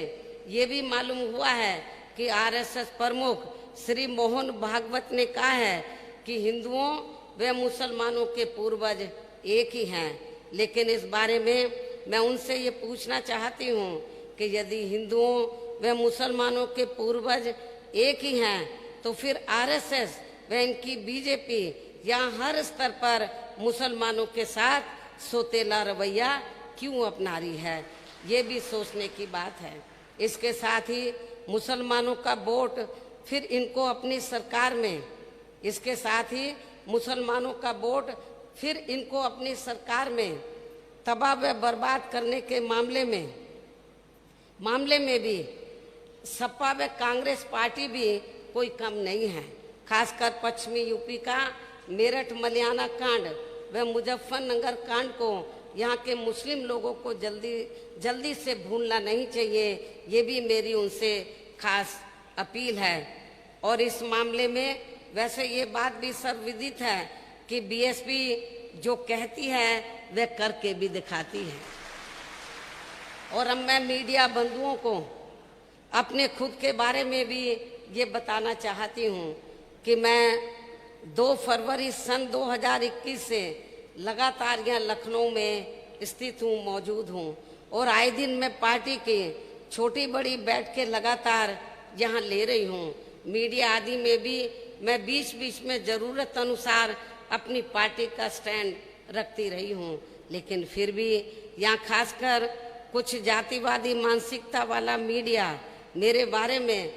ये भी मालूम हुआ है कि आरएसएस प्रमुख श्री मोहन भागवत ने कहा है कि हिंदुओं व मुसलमानों के पूर्वज एक ही हैं। लेकिन इस बारे में मैं उनसे ये पूछना चाहती हूँ कि यदि हिंदुओं व मुसलमानों के पूर्वज एक ही हैं, तो फिर आरएसएस व इनकी बीजेपी यहाँ हर स्तर पर मुसलमानों के साथ सोतेला रवैया क्यों अपना रही है, ये भी सोचने की बात है। इसके साथ ही मुसलमानों का वोट फिर इनको अपनी सरकार में तबाह व बर्बाद करने के मामले में मामले में भी सपा व कांग्रेस पार्टी भी कोई कम नहीं है। खासकर पश्चिमी यूपी का मेरठ मलियाना कांड व मुजफ्फरनगर कांड को यहाँ के मुस्लिम लोगों को जल्दी से भूलना नहीं चाहिए, ये भी मेरी उनसे खास अपील है। और इस मामले में वैसे ये बात भी सर्वविदित है कि बीएसपी जो कहती है वह करके भी दिखाती है। और अब मैं मीडिया बंधुओं को अपने खुद के बारे में भी ये बताना चाहती हूँ कि मैं 2 फरवरी सन 2021 से लगातार यहाँ लखनऊ में स्थित हूँ, मौजूद हूँ और आए दिन मैं पार्टी की छोटी बड़ी बैठकें लगातार यहाँ ले रही हूँ। मीडिया आदि में भी मैं बीच बीच में जरूरत अनुसार अपनी पार्टी का स्टैंड रखती रही हूँ, लेकिन फिर भी यहाँ खासकर कुछ जातिवादी मानसिकता वाला मीडिया मेरे बारे में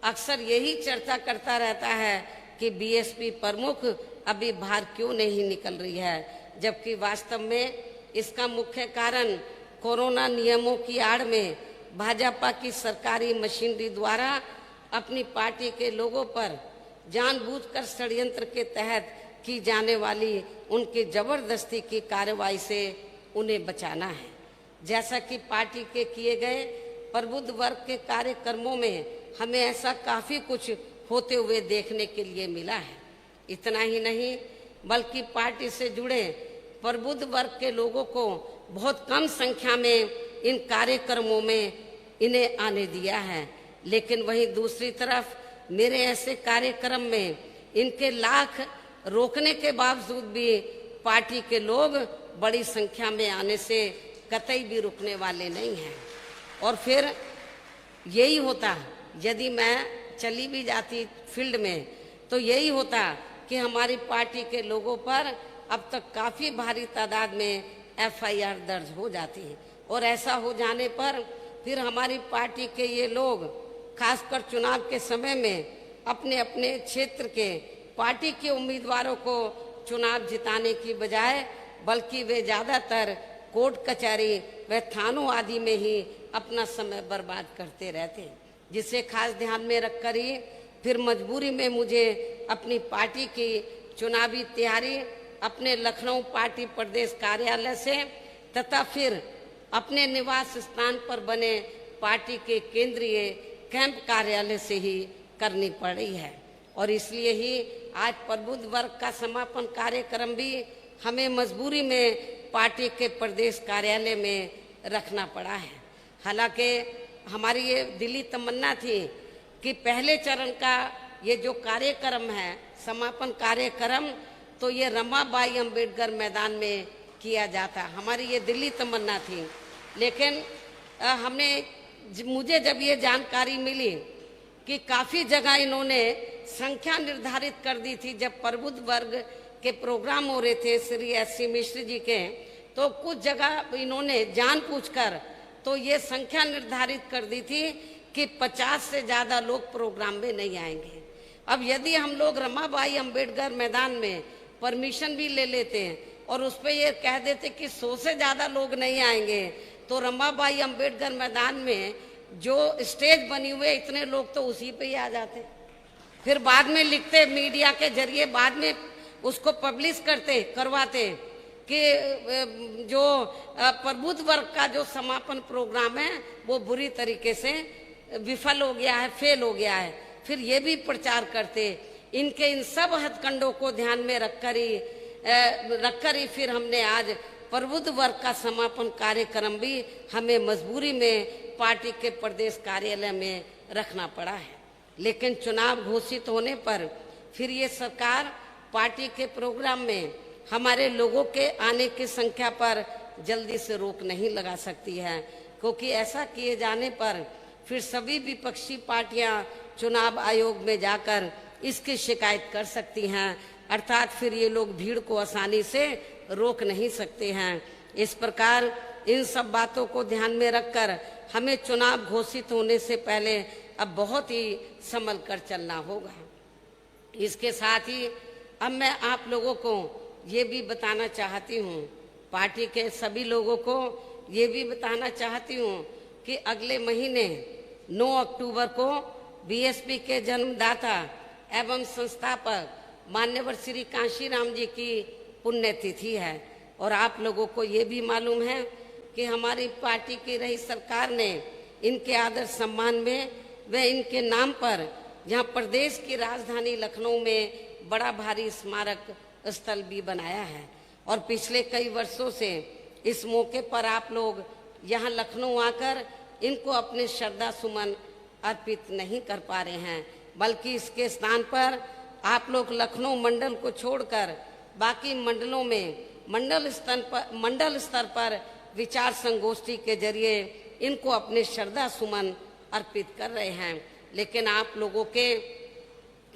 अक्सर यही चर्चा करता रहता है कि बीएसपी प्रमुख अभी बाहर क्यों नहीं निकल रही है, जबकि वास्तव में इसका मुख्य कारण कोरोना नियमों की आड़ में भाजपा की सरकारी मशीनरी द्वारा अपनी पार्टी के लोगों पर जानबूझकर षड्यंत्र के तहत की जाने वाली उनकी जबरदस्ती की कार्रवाई से उन्हें बचाना है। जैसा कि पार्टी के किए गए प्रबुद्ध वर्ग के कार्यक्रमों में हमें ऐसा काफी कुछ होते हुए देखने के लिए मिला है। इतना ही नहीं बल्कि पार्टी से जुड़े प्रबुद्ध वर्ग के लोगों को बहुत कम संख्या में इन कार्यक्रमों में इन्हें आने दिया है, लेकिन वहीं दूसरी तरफ मेरे ऐसे कार्यक्रम में इनके लाख रोकने के बावजूद भी पार्टी के लोग बड़ी संख्या में आने से कतई भी रुकने वाले नहीं हैं। और फिर यही होता यदि मैं चली भी जाती फील्ड में तो यही होता कि हमारी पार्टी के लोगों पर अब तक काफी भारी तादाद में एफआईआर दर्ज हो जाती है और ऐसा हो जाने पर फिर हमारी पार्टी के ये लोग खासकर चुनाव के समय में अपने अपने क्षेत्र के पार्टी के उम्मीदवारों को चुनाव जिताने की बजाय बल्कि वे ज्यादातर कोर्ट कचहरी व थानों आदि में ही अपना समय बर्बाद करते रहते हैं, जिसे खास ध्यान में रखकर ही फिर मजबूरी में मुझे अपनी पार्टी की चुनावी तैयारी अपने लखनऊ पार्टी प्रदेश कार्यालय से तथा फिर अपने निवास स्थान पर बने पार्टी के केंद्रीय कैंप कार्यालय से ही करनी पड़ी है। और इसलिए ही आज प्रबुद्ध वर्ग का समापन कार्यक्रम भी हमें मजबूरी में पार्टी के प्रदेश कार्यालय में रखना पड़ा है। हालांकि हमारी ये दिली तमन्ना थी कि पहले चरण का ये जो कार्यक्रम है समापन कार्यक्रम तो ये रमाबाई अंबेडकर मैदान में किया जाता, हमारी ये दिली तमन्ना थी। लेकिन मुझे जब ये जानकारी मिली कि काफी जगह इन्होंने संख्या निर्धारित कर दी थी, जब प्रबुद्ध वर्ग के प्रोग्राम हो रहे थे श्री एस.सी. मिश्र जी के, तो कुछ जगह इन्होंने जानबूझकर तो ये संख्या निर्धारित कर दी थी कि 50 से ज्यादा लोग प्रोग्राम में नहीं आएंगे। अब यदि हम लोग रमाबाई अंबेडकर मैदान में परमिशन भी ले लेते हैं और उस पर ये कह देते कि 100 से ज्यादा लोग नहीं आएंगे, तो रमाबाई अंबेडकर मैदान में जो स्टेज बनी हुई इतने लोग तो उसी पे ही आ जाते, फिर बाद में लिखते मीडिया के जरिए बाद में उसको पब्लिश करवाते कि जो प्रबुद्ध वर्ग का जो समापन प्रोग्राम है वो बुरी तरीके से विफल हो गया है, फेल हो गया है, फिर ये भी प्रचार करते। इनके इन सब हथकंडों को ध्यान में रखकर ही फिर हमने आज प्रबुद्ध वर्ग का समापन कार्यक्रम भी हमें मजबूरी में पार्टी के प्रदेश कार्यालय में रखना पड़ा है। लेकिन चुनाव घोषित होने पर फिर ये सरकार पार्टी के प्रोग्राम में हमारे लोगों के आने की संख्या पर जल्दी से रोक नहीं लगा सकती है, क्योंकि ऐसा किए जाने पर फिर सभी विपक्षी पार्टियां चुनाव आयोग में जाकर इसकी शिकायत कर सकती हैं, अर्थात फिर ये लोग भीड़ को आसानी से रोक नहीं सकते हैं। इस प्रकार इन सब बातों को ध्यान में रखकर हमें चुनाव घोषित होने से पहले अब बहुत ही संभल कर चलना होगा। इसके साथ ही अब मैं आप लोगों को ये भी बताना चाहती हूँ, पार्टी के सभी लोगों को ये भी बताना चाहती हूँ कि अगले महीने 9 अक्टूबर को बीएसपी के जन्मदाता एवं संस्थापक मान्यवर श्री कांशीराम जी की पुण्यतिथि है। और आप लोगों को ये भी मालूम है कि हमारी पार्टी की रही सरकार ने इनके आदर सम्मान में व इनके नाम पर यहाँ प्रदेश की राजधानी लखनऊ में बड़ा भारी स्मारक स्थल भी बनाया है। और पिछले कई वर्षों से इस मौके पर आप लोग यहाँ लखनऊ आकर इनको अपने श्रद्धा सुमन अर्पित नहीं कर पा रहे हैं, बल्कि इसके स्थान पर आप लोग लखनऊ मंडल को छोड़कर बाकी मंडलों में मंडल स्तर पर विचार संगोष्ठी के जरिए इनको अपने श्रद्धा सुमन अर्पित कर रहे हैं। लेकिन आप लोगों के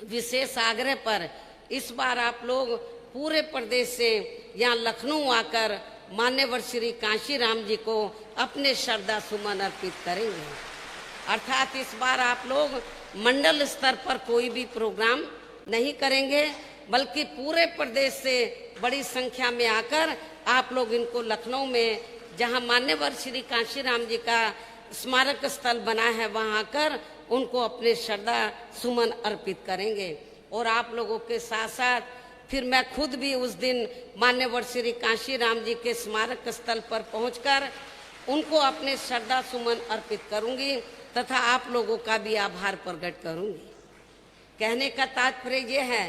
विशेष आग्रह पर इस बार आप लोग पूरे प्रदेश से यहाँ लखनऊ आकर मान्यवर श्री कांशीराम जी को अपने श्रद्धा सुमन अर्पित करेंगे। अर्थात इस बार आप लोग मंडल स्तर पर कोई भी प्रोग्राम नहीं करेंगे, बल्कि पूरे प्रदेश से बड़ी संख्या में आकर आप लोग इनको लखनऊ में जहां मान्यवर श्री कांशीराम जी का स्मारक स्थल बना है वहां आकर उनको अपने श्रद्धा सुमन अर्पित करेंगे। और आप लोगों के साथ साथ फिर मैं खुद भी उस दिन मान्यवर श्री कांशीराम जी के स्मारक स्थल पर पहुंचकर उनको अपने श्रद्धा सुमन अर्पित करूंगी तथा आप लोगों का भी आभार प्रकट करूंगी। कहने का तात्पर्य यह है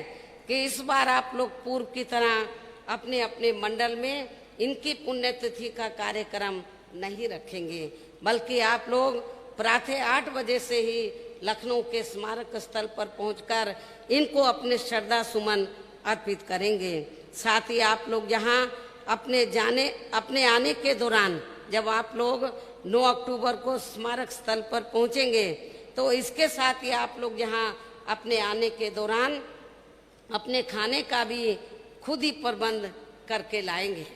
कि इस बार आप लोग पूर्व की तरह अपने अपने मंडल में इनकी पुण्यतिथि का कार्यक्रम नहीं रखेंगे, बल्कि आप लोग प्रातः 8 बजे से ही लखनऊ के स्मारक स्थल पर पहुंचकर इनको अपने श्रद्धा सुमन अर्पित करेंगे। साथ ही आप लोग यहाँ अपने आने के दौरान जब आप लोग 9 अक्टूबर को स्मारक स्थल पर पहुंचेंगे तो इसके साथ ही आप लोग यहाँ अपने आने के दौरान अपने खाने का भी खुद ही प्रबंध करके लाएंगे।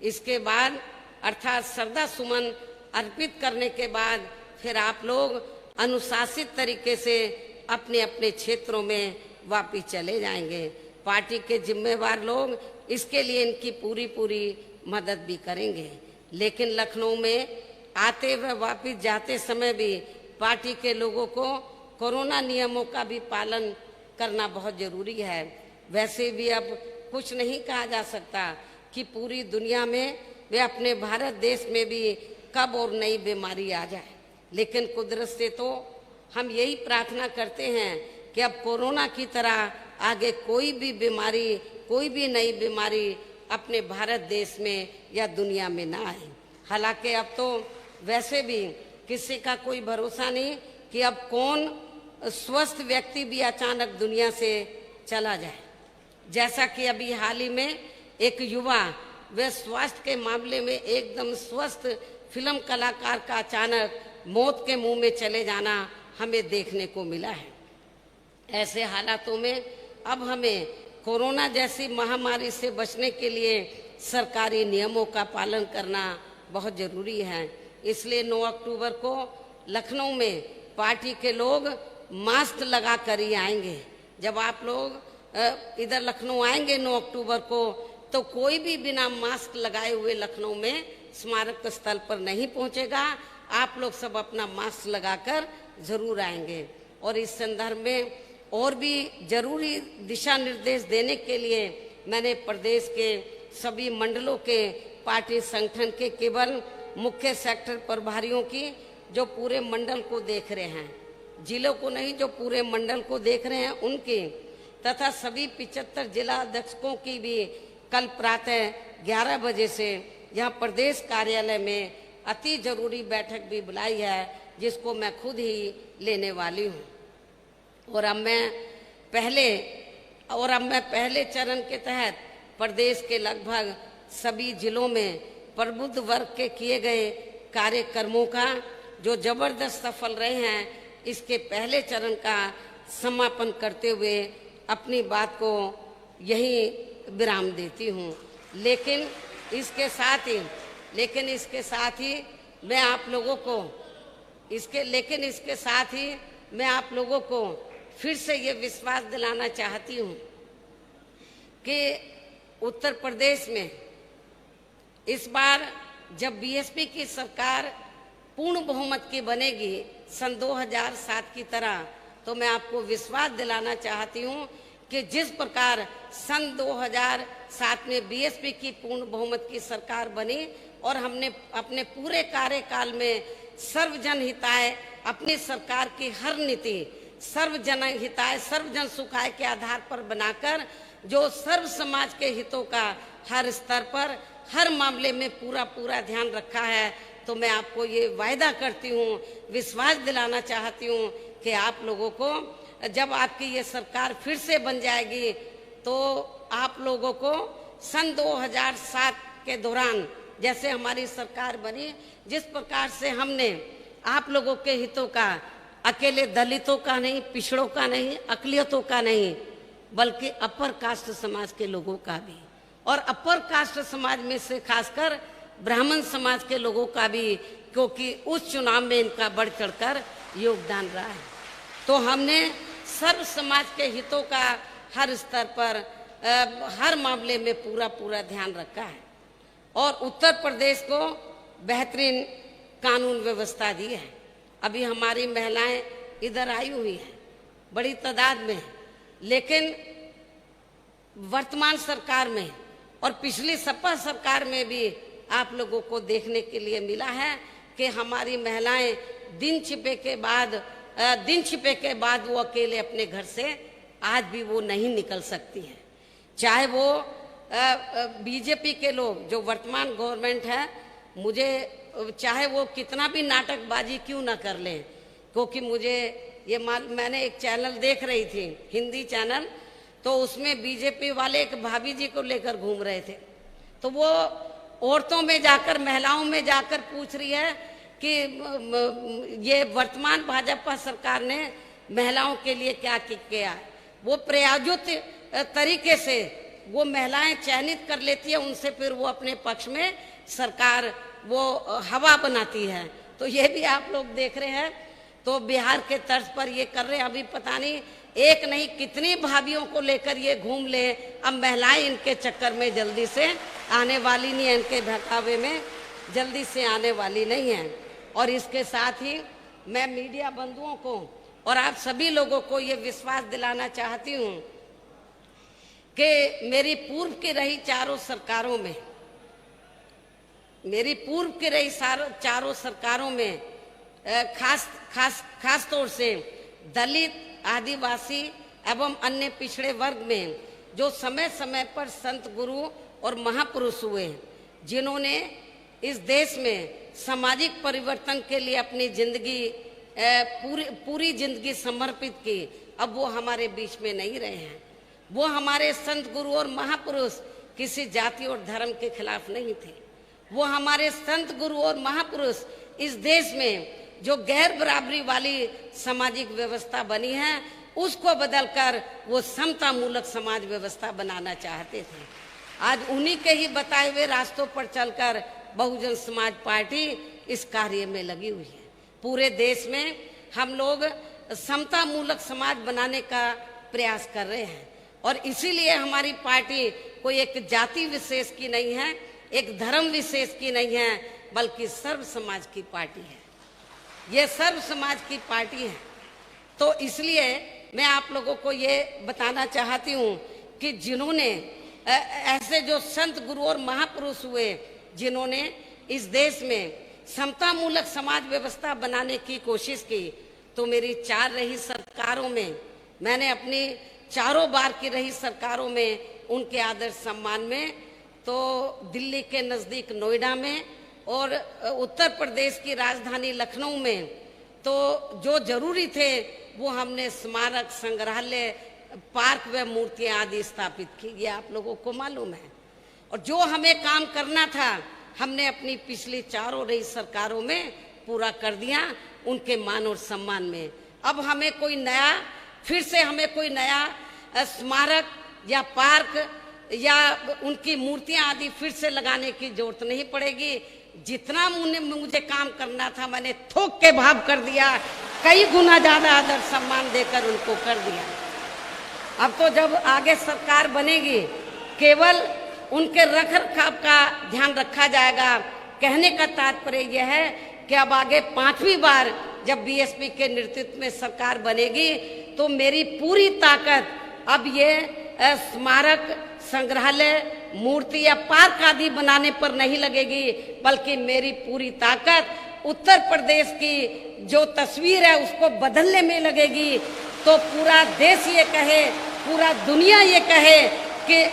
इसके बाद अर्थात श्रद्धा सुमन अर्पित करने के बाद फिर आप लोग अनुशासित तरीके से अपने अपने क्षेत्रों में वापिस चले जाएंगे। पार्टी के जिम्मेवार लोग इसके लिए इनकी पूरी मदद भी करेंगे। लेकिन लखनऊ में आते व वापिस जाते समय भी पार्टी के लोगों को कोरोना नियमों का भी पालन करना बहुत जरूरी है। वैसे भी अब कुछ नहीं कहा जा सकता कि पूरी दुनिया में वे अपने भारत देश में भी कब और नई बीमारी आ जाए, लेकिन कुदरत से तो हम यही प्रार्थना करते हैं कि अब कोरोना की तरह आगे कोई भी बीमारी, कोई भी नई बीमारी अपने भारत देश में या दुनिया में ना आए। हालांकि अब तो वैसे भी किसी का कोई भरोसा नहीं कि अब कौन स्वस्थ व्यक्ति भी अचानक दुनिया से चला जाए। जैसा कि अभी हाल ही में एक युवा व स्वास्थ्य के मामले में एकदम स्वस्थ फिल्म कलाकार का अचानक मौत के मुंह में चले जाना हमें देखने को मिला है। ऐसे हालातों में अब हमें कोरोना जैसी महामारी से बचने के लिए सरकारी नियमों का पालन करना बहुत जरूरी है। इसलिए 9 अक्टूबर को लखनऊ में पार्टी के लोग मास्क लगा कर ही आएंगे। जब आप लोग इधर लखनऊ आएंगे 9 अक्टूबर को तो कोई भी बिना मास्क लगाए हुए लखनऊ में स्मारक स्थल पर नहीं पहुंचेगा। आप लोग सब अपना मास्क लगाकर जरूर आएंगे। और इस संदर्भ में और भी जरूरी दिशा निर्देश देने के लिए मैंने प्रदेश के सभी मंडलों के पार्टी संगठन के केवल मुख्य सेक्टर प्रभारियों की जो पूरे मंडल को देख रहे हैं, जिलों को नहीं, जो पूरे मंडल को देख रहे हैं उनकी, तथा सभी 75 जिला अध्यक्षों की भी कल प्रातः 11 बजे से यहाँ प्रदेश कार्यालय में अति जरूरी बैठक भी बुलाई है, जिसको मैं खुद ही लेने वाली हूँ। और अब मैं पहले चरण के तहत प्रदेश के लगभग सभी जिलों में प्रबुद्ध वर्ग के किए गए कार्यक्रमों का जो जबरदस्त सफल रहे हैं, इसके पहले चरण का समापन करते हुए अपनी बात को यही विराम देती हूँ। लेकिन इसके साथ ही मैं आप लोगों को फिर से ये विश्वास दिलाना चाहती हूँ कि उत्तर प्रदेश में इस बार जब बीएसपी की सरकार पूर्ण बहुमत की बनेगी सन 2007 की तरह, तो मैं आपको विश्वास दिलाना चाहती हूँ कि जिस प्रकार सन 2007 में बीएसपी की पूर्ण बहुमत की सरकार बनी और हमने अपने पूरे कार्यकाल में सर्वजन हिताय अपनी सरकार की हर नीति सर्वजन हिताय सर्वजन सुखाय के आधार पर बनाकर जो सर्व समाज के हितों का हर स्तर पर हर मामले में पूरा ध्यान रखा है, तो मैं आपको ये वायदा करती हूँ, विश्वास दिलाना चाहती हूँ कि आप लोगों को जब आपकी ये सरकार फिर से बन जाएगी तो आप लोगों को सन 2007 के दौरान जैसे हमारी सरकार बनी, जिस प्रकार से हमने आप लोगों के हितों का, अकेले दलितों का नहीं, पिछड़ों का नहीं, अकलियतों का नहीं, बल्कि अपर कास्ट समाज के लोगों का भी, और अपर कास्ट समाज में से खासकर ब्राह्मण समाज के लोगों का भी, क्योंकि उस चुनाव में इनका बढ़ चढ़कर योगदान रहा है। तो हमने सर्व समाज के हितों का हर स्तर पर हर मामले में पूरा ध्यान रखा है और उत्तर प्रदेश को बेहतरीन कानून व्यवस्था दी है। अभी हमारी महिलाएं इधर आई हुई हैं बड़ी तादाद में, लेकिन वर्तमान सरकार में और पिछली सपा सरकार में भी आप लोगों को देखने के लिए मिला है कि हमारी महिलाएं दिन छिपे के बाद वो अकेले अपने घर से आज भी वो नहीं निकल सकती हैं। चाहे वो बीजेपी के लोग जो वर्तमान गवर्नमेंट है, मुझे चाहे वो कितना भी नाटकबाजी क्यों ना कर लें, क्योंकि मुझे ये मैंने एक चैनल देख रही थी, हिंदी चैनल, तो उसमें बीजेपी वाले एक भाभी जी को लेकर घूम रहे थे, तो वो औरतों में जाकर, महिलाओं में जाकर पूछ रही है कि ये वर्तमान भाजपा सरकार ने महिलाओं के लिए क्या किया। वो प्रायोजित तरीके से वो महिलाएं चयनित कर लेती है, उनसे फिर वो अपने पक्ष में सरकार वो हवा बनाती है। तो ये भी आप लोग देख रहे हैं, तो बिहार के तर्ज पर ये कर रहे हैं। अभी पता नहीं एक नहीं कितनी भाभीियों को लेकर ये घूम ले। अब महिलाएं इनके चक्कर में जल्दी से आने वाली नहीं है, इनके बहकावे में जल्दी से आने वाली नहीं है। और इसके साथ ही मैं मीडिया बंधुओं को और आप सभी लोगों को ये विश्वास दिलाना चाहती हूँ कि मेरी पूर्व की रही चारों सरकारों में खास तौर से दलित, आदिवासी एवं अन्य पिछड़े वर्ग में जो समय समय पर संत गुरु और महापुरुष हुए, जिन्होंने इस देश में सामाजिक परिवर्तन के लिए अपनी जिंदगी पूरी जिंदगी समर्पित की, अब वो हमारे बीच में नहीं रहे हैं। वो हमारे संत गुरु और महापुरुष किसी जाति और धर्म के खिलाफ नहीं थे। वो हमारे संत गुरु और महापुरुष इस देश में जो गैर बराबरी वाली सामाजिक व्यवस्था बनी है, उसको बदलकर वो समता मूलक समाज व्यवस्था बनाना चाहते थे। आज उन्हीं के ही बताए हुए रास्तों पर चलकर बहुजन समाज पार्टी इस कार्य में लगी हुई है। पूरे देश में हम लोग समता मूलक समाज बनाने का प्रयास कर रहे हैं और इसीलिए हमारी पार्टी कोई एक जाति विशेष की नहीं है, एक धर्म विशेष की नहीं है, बल्कि सर्व समाज की पार्टी है। ये सर्व समाज की पार्टी है। तो इसलिए मैं आप लोगों को ये बताना चाहती हूँ कि जिन्होंने ऐसे जो संत गुरु और महापुरुष हुए, जिन्होंने इस देश में समता मूलक समाज व्यवस्था बनाने की कोशिश की, तो मेरी 4 रही सरकारों में मैंने अपनी चारों बार की रही सरकारों में उनके आदर सम्मान में, तो दिल्ली के नज़दीक नोएडा में और उत्तर प्रदेश की राजधानी लखनऊ में तो जो जरूरी थे वो हमने स्मारक, संग्रहालय, पार्क व मूर्तियां आदि स्थापित की। ये आप लोगों को मालूम है। और जो हमें काम करना था हमने अपनी पिछली 4 रही सरकारों में पूरा कर दिया, उनके मान और सम्मान में। अब हमें कोई नया, फिर से हमें कोई नया स्मारक या पार्क या उनकी मूर्तियां आदि फिर से लगाने की जरूरत नहीं पड़ेगी। जितना मुझे काम करना था मैंने थोक के भाव कर दिया, कई गुना ज्यादा आदर सम्मान देकर उनको कर दिया। अब तो जब आगे सरकार बनेगी केवल उनके रख रखाव का ध्यान रखा जाएगा। कहने का तात्पर्य यह है कि अब आगे 5वीं बार जब बीएसपी के नेतृत्व में सरकार बनेगी तो मेरी पूरी ताकत अब ये स्मारक, संग्रहालय, मूर्ति या पार्क आदि बनाने पर नहीं लगेगी, बल्कि मेरी पूरी ताकत उत्तर प्रदेश की जो तस्वीर है उसको बदलने में लगेगी। तो पूरा देश ये कहे, पूरा दुनिया ये कहे कि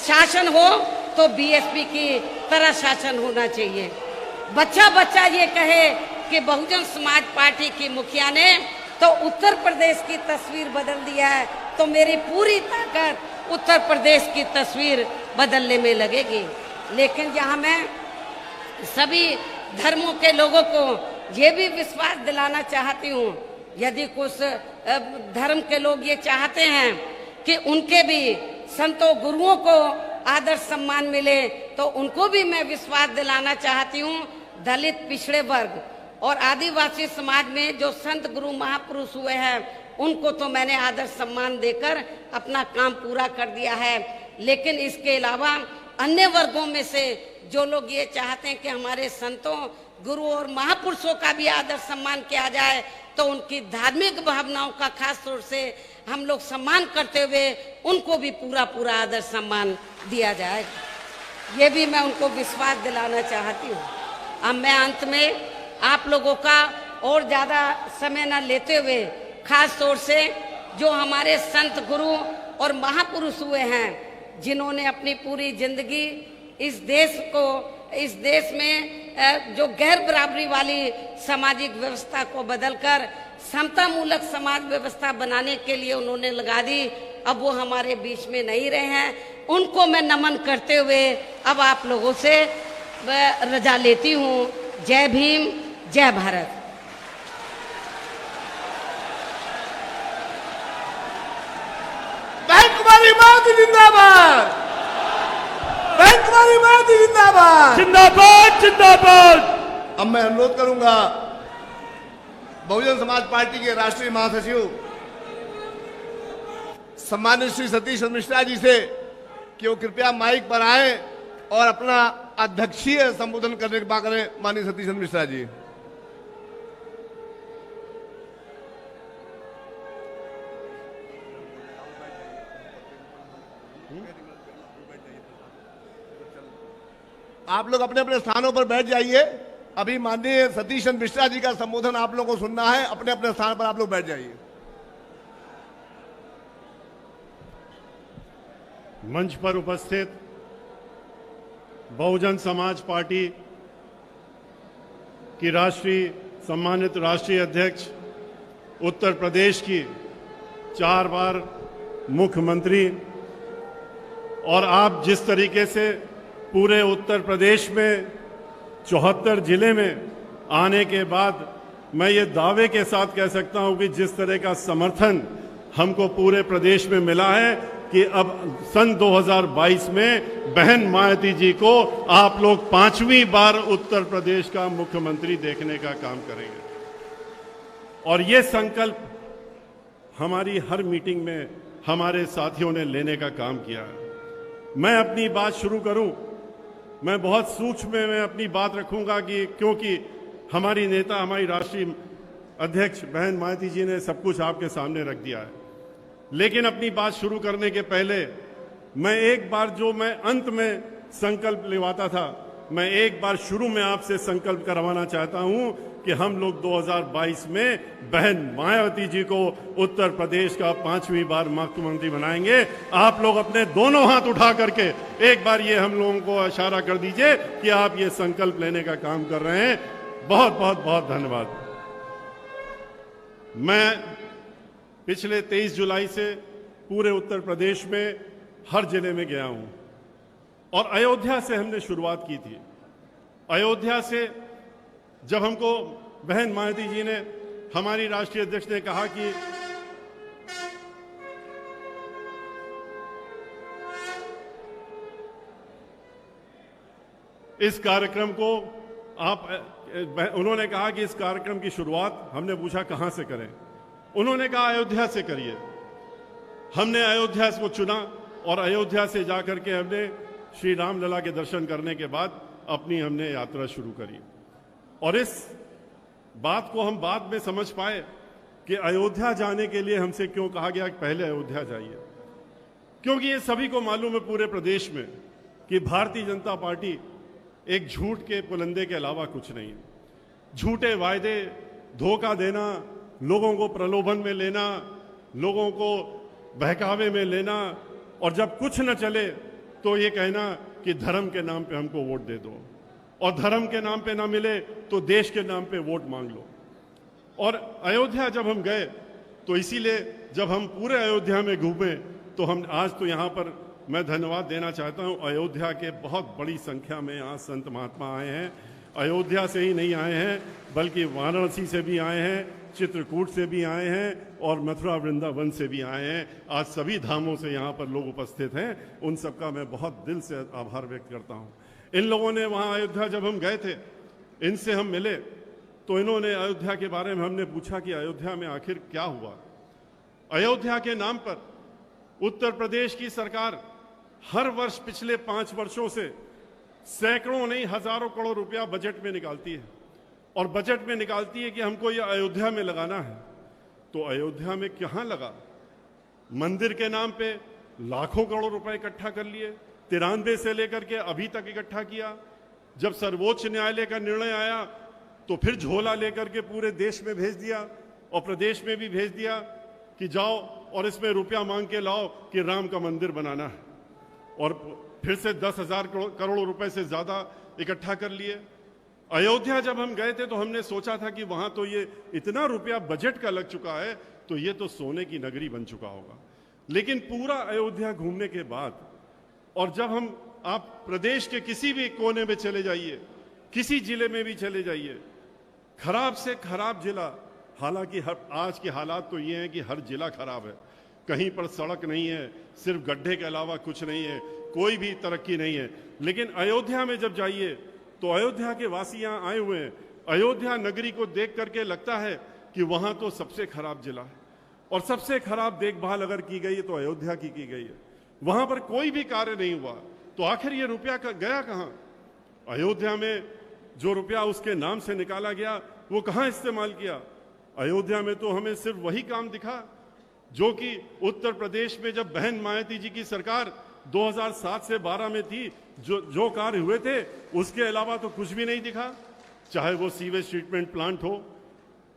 शासन हो तो बीएसपी की तरह शासन होना चाहिए। बच्चा बच्चा ये कहे कि बहुजन समाज पार्टी की मुखिया ने तो उत्तर प्रदेश की तस्वीर बदल दिया है, तो मेरी पूरी ताकत उत्तर प्रदेश की तस्वीर बदलने में लगेगी। लेकिन यहाँ मैं सभी धर्मों के लोगों को ये भी विश्वास दिलाना चाहती हूँ, यदि कुछ धर्म के लोग ये चाहते हैं कि उनके भी संतों गुरुओं को आदर सम्मान मिले, तो उनको भी मैं विश्वास दिलाना चाहती हूँ। दलित, पिछड़े वर्ग और आदिवासी समाज में जो संत गुरु महापुरुष हुए हैं उनको तो मैंने आदर सम्मान देकर अपना काम पूरा कर दिया है। लेकिन इसके अलावा अन्य वर्गों में से जो लोग ये चाहते हैं कि हमारे संतों, गुरु और महापुरुषों का भी आदर सम्मान किया जाए, तो उनकी धार्मिक भावनाओं का खास तौर से हम लोग सम्मान करते हुए उनको भी पूरा पूरा आदर सम्मान दिया जाए, ये भी मैं उनको विश्वास दिलाना चाहती हूँ। अब मैं अंत में आप लोगों का और ज़्यादा समय न लेते हुए खास तौर से जो हमारे संत गुरु और महापुरुष हुए हैं, जिन्होंने अपनी पूरी जिंदगी इस देश में जो गैर बराबरी वाली सामाजिक व्यवस्था को बदलकर समता मूलक समाज व्यवस्था बनाने के लिए उन्होंने लगा दी, अब वो हमारे बीच में नहीं रहे हैं। उनको मैं नमन करते हुए अब आप लोगों से रजा लेती हूँ। जय भीम, जय भारत। बैंक वाली मात जिंदाबाद, बैंक वाली मात जिंदाबाद, जिंदाबाद जिंदाबाद। अब मैं अनुरोध करूंगा बहुजन समाज पार्टी के राष्ट्रीय महासचिव सम्मानित श्री सतीश मिश्रा जी से कि वो कृपया माइक पर आए और अपना अध्यक्षीय संबोधन करने की बात करें। माननीय सतीश मिश्रा जी। आप लोग अपने अपने स्थानों पर बैठ जाइए। अभी माननीय सतीश मिश्रा जी का संबोधन आप लोगों को सुनना है। अपने अपने स्थान पर आप लोग बैठ जाइए। मंच पर उपस्थित बहुजन समाज पार्टी की सम्मानित राष्ट्रीय अध्यक्ष, उत्तर प्रदेश की 4 बार मुख्यमंत्री, और आप जिस तरीके से पूरे उत्तर प्रदेश में 74 जिले में आने के बाद मैं ये दावे के साथ कह सकता हूं कि जिस तरह का समर्थन हमको पूरे प्रदेश में मिला है कि अब सन 2022 में बहन मायावती जी को आप लोग 5वीं बार उत्तर प्रदेश का मुख्यमंत्री देखने का काम करेंगे। और ये संकल्प हमारी हर मीटिंग में हमारे साथियों ने लेने का काम किया है। मैं अपनी बात शुरू करूं, मैं बहुत सूक्ष्म में अपनी बात रखूंगा कि क्योंकि हमारी नेता, हमारी राष्ट्रीय अध्यक्ष बहन मायावती जी ने सब कुछ आपके सामने रख दिया है। लेकिन अपनी बात शुरू करने के पहले मैं एक बार जो मैं अंत में संकल्प लेवाता था, मैं एक बार शुरू में आपसे संकल्प करवाना चाहता हूं कि हम लोग 2022 में बहन मायावती जी को उत्तर प्रदेश का 5वीं बार मुख्यमंत्री बनाएंगे। आप लोग अपने दोनों हाथ उठा करके एक बार ये हम लोगों को इशारा कर दीजिए कि आप ये संकल्प लेने का काम कर रहे हैं। बहुत बहुत बहुत धन्यवाद। मैं पिछले 23 जुलाई से पूरे उत्तर प्रदेश में हर जिले में गया हूं और अयोध्या से हमने शुरुआत की थी। अयोध्या से जब हमको बहन मायावती जी ने, हमारी राष्ट्रीय अध्यक्ष ने कहा कि इस कार्यक्रम को उन्होंने कहा कि इस कार्यक्रम की शुरुआत, हमने पूछा कहां से करें, उन्होंने कहा अयोध्या से करिए। हमने अयोध्या को चुना और अयोध्या से जाकर के हमने श्री राम लला के दर्शन करने के बाद अपनी हमने यात्रा शुरू करी। और इस बात को हम बाद में समझ पाए कि अयोध्या जाने के लिए हमसे क्यों कहा गया कि पहले अयोध्या जाइए। क्योंकि ये सभी को मालूम है पूरे प्रदेश में कि भारतीय जनता पार्टी एक झूठ के पुलंदे के अलावा कुछ नहीं है। झूठे वायदे, धोखा देना, लोगों को प्रलोभन में लेना, लोगों को बहकावे में लेना, और जब कुछ न चले तो ये कहना कि धर्म के नाम पे हमको वोट दे दो, और धर्म के नाम पे ना मिले तो देश के नाम पे वोट मांग लो। और अयोध्या जब हम गए तो इसीलिए जब हम पूरे अयोध्या में घूमे तो हम आज तो यहाँ पर मैं धन्यवाद देना चाहता हूँ, अयोध्या के बहुत बड़ी संख्या में यहाँ संत महात्मा आए हैं। अयोध्या से ही नहीं आए हैं बल्कि वाराणसी से भी आए हैं, चित्रकूट से भी आए हैं और मथुरा वृंदावन से भी आए हैं। आज सभी धामों से यहाँ पर लोग उपस्थित हैं। उन सबका मैं बहुत दिल से आभार व्यक्त करता हूँ। इन लोगों ने वहाँ अयोध्या जब हम गए थे, इनसे हम मिले तो इन्होंने अयोध्या के बारे में हमने पूछा कि अयोध्या में आखिर क्या हुआ। अयोध्या के नाम पर उत्तर प्रदेश की सरकार हर वर्ष पिछले 5 वर्षों से सैकड़ों नहीं हजारों करोड़ रुपया बजट में निकालती है, और बजट में निकालती है कि हमको ये अयोध्या में लगाना है। तो अयोध्या में कहाँ लगा? मंदिर के नाम पे लाखों करोड़ रुपए इकट्ठा कर लिए, 93 से लेकर के अभी तक इकट्ठा किया। जब सर्वोच्च न्यायालय का निर्णय आया तो फिर झोला लेकर के पूरे देश में भेज दिया और प्रदेश में भी भेज दिया कि जाओ और इसमें रुपया मांग के लाओ कि राम का मंदिर बनाना है, और फिर से 10,000 करोड़ रुपए से ज्यादा इकट्ठा कर लिए। अयोध्या जब हम गए थे तो हमने सोचा था कि वहां तो ये इतना रुपया बजट का लग चुका है तो ये तो सोने की नगरी बन चुका होगा। लेकिन पूरा अयोध्या घूमने के बाद, और जब हम आप प्रदेश के किसी भी कोने में चले जाइए, किसी जिले में भी चले जाइए, खराब से खराब जिला, हालांकि आज के हालात तो ये हैं कि हर जिला खराब है, कहीं पर सड़क नहीं है, सिर्फ गड्ढे के अलावा कुछ नहीं है, कोई भी तरक्की नहीं है। लेकिन अयोध्या में जब जाइए तो अयोध्या के वासी यहाँ आए हुए हैं, अयोध्या नगरी को देख करके लगता है कि वहां तो सबसे खराब जिला है, और सबसे खराब देखभाल अगर की गई है तो अयोध्या की गई है। वहां पर कोई भी कार्य नहीं हुआ, तो आखिर ये रुपया गया कहां? अयोध्या में जो रुपया उसके नाम से निकाला गया वो कहां इस्तेमाल किया? अयोध्या में तो हमें सिर्फ वही काम दिखा जो कि उत्तर प्रदेश में जब बहन मायावती जी की सरकार 2007 से 12 में थी, जो कार्य हुए थे उसके अलावा तो कुछ भी नहीं दिखा। चाहे वो सीवेज ट्रीटमेंट प्लांट हो,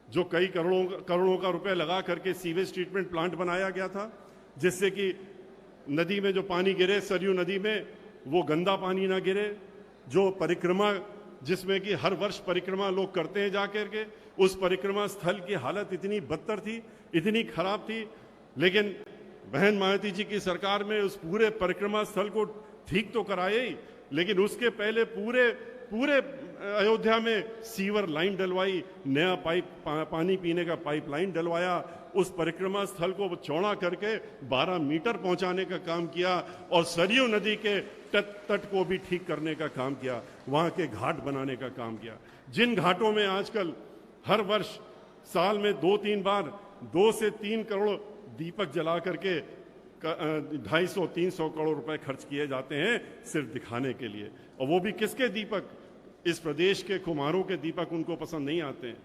जो कई करोड़ों का रुपए लगा करके सीवेज ट्रीटमेंट प्लांट बनाया गया था, जिससे कि नदी में जो पानी गिरे, सरयू नदी में, वो गंदा पानी ना गिरे। जो परिक्रमा, जिसमें कि हर वर्ष परिक्रमा लोग करते हैं जाकर के, उस परिक्रमा स्थल की हालत इतनी बदतर थी, इतनी खराब थी। लेकिन बहन मायावती जी की सरकार में उस पूरे परिक्रमा स्थल को ठीक तो कराया ही, लेकिन उसके पहले पूरे अयोध्या में सीवर लाइन डलवाई, नया पानी पीने का पाइपलाइन डलवाया, उस परिक्रमा स्थल को चौड़ा करके 12 मीटर पहुंचाने का काम किया, और सरयू नदी के तट को भी ठीक करने का काम किया, वहां के घाट बनाने का काम किया। जिन घाटों में आजकल हर वर्ष साल में 2-3 बार 2 से 3 करोड़ दीपक जला करके 250-300 करोड़ रुपए खर्च किए जाते हैं सिर्फ दिखाने के लिए, और वो भी किसके दीपक? इस प्रदेश के कुम्हारों के दीपक उनको पसंद नहीं आते हैं।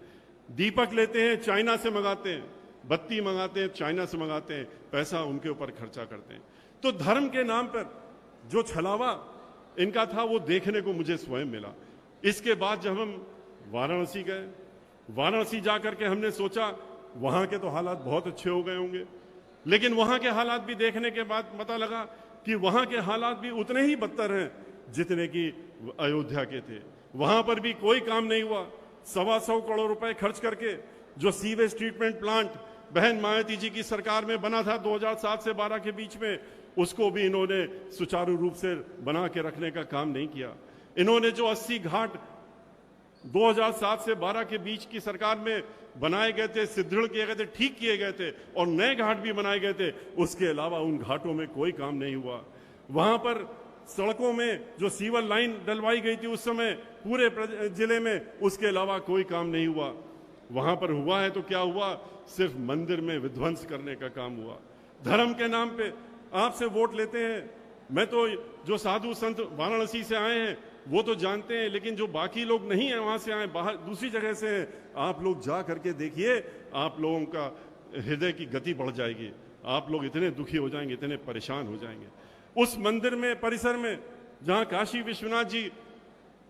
दीपक लेते हैं, चाइना से मंगाते हैं, बत्ती मंगाते हैं, चाइना से मंगाते हैं, पैसा उनके ऊपर खर्चा करते हैं। तो धर्म के नाम पर जो छलावा इनका था वो देखने को मुझे स्वयं मिला। इसके बाद जब हम वाराणसी गए, वाराणसी जाकर के हमने सोचा वहां के तो हालात बहुत अच्छे हो गए होंगे, लेकिन वहां के हालात भी देखने के बाद पता लगा कि वहां के हालात भी उतने ही बदतर हैं जितने कि अयोध्या के थे। वहां पर भी कोई काम नहीं हुआ। 125 करोड़ रुपए खर्च करके जो सीवेज ट्रीटमेंट प्लांट बहन मायावती जी की सरकार में बना था 2007 से 12 के बीच में, उसको भी इन्होंने सुचारू रूप से बना के रखने का काम नहीं किया। इन्होंने जो 80 घाट 2007 से 12 के बीच की सरकार में बनाए गए थे, सुदृढ़ किए गए थे, ठीक किए गए थे, और नए घाट भी बनाए गए थे, उसके अलावा उन घाटों में कोई काम नहीं हुआ। वहां पर सड़कों में जो सीवर लाइन डलवाई गई थी उस समय पूरे जिले में, उसके अलावा कोई काम नहीं हुआ। वहां पर हुआ है तो क्या हुआ? सिर्फ मंदिर में विध्वंस करने का काम हुआ। धर्म के नाम पे आपसे वोट लेते हैं। मैं तो जो साधु संत वाराणसी से आए हैं वो तो जानते हैं, लेकिन जो बाकी लोग नहीं है वहां से आए, बाहर दूसरी जगह से हैं, आप लोग जा करके देखिए, आप लोगों का हृदय की गति बढ़ जाएगी। आप लोग इतने दुखी हो जाएंगे, इतने परेशान हो जाएंगे। उस मंदिर में, परिसर में, जहां काशी विश्वनाथ जी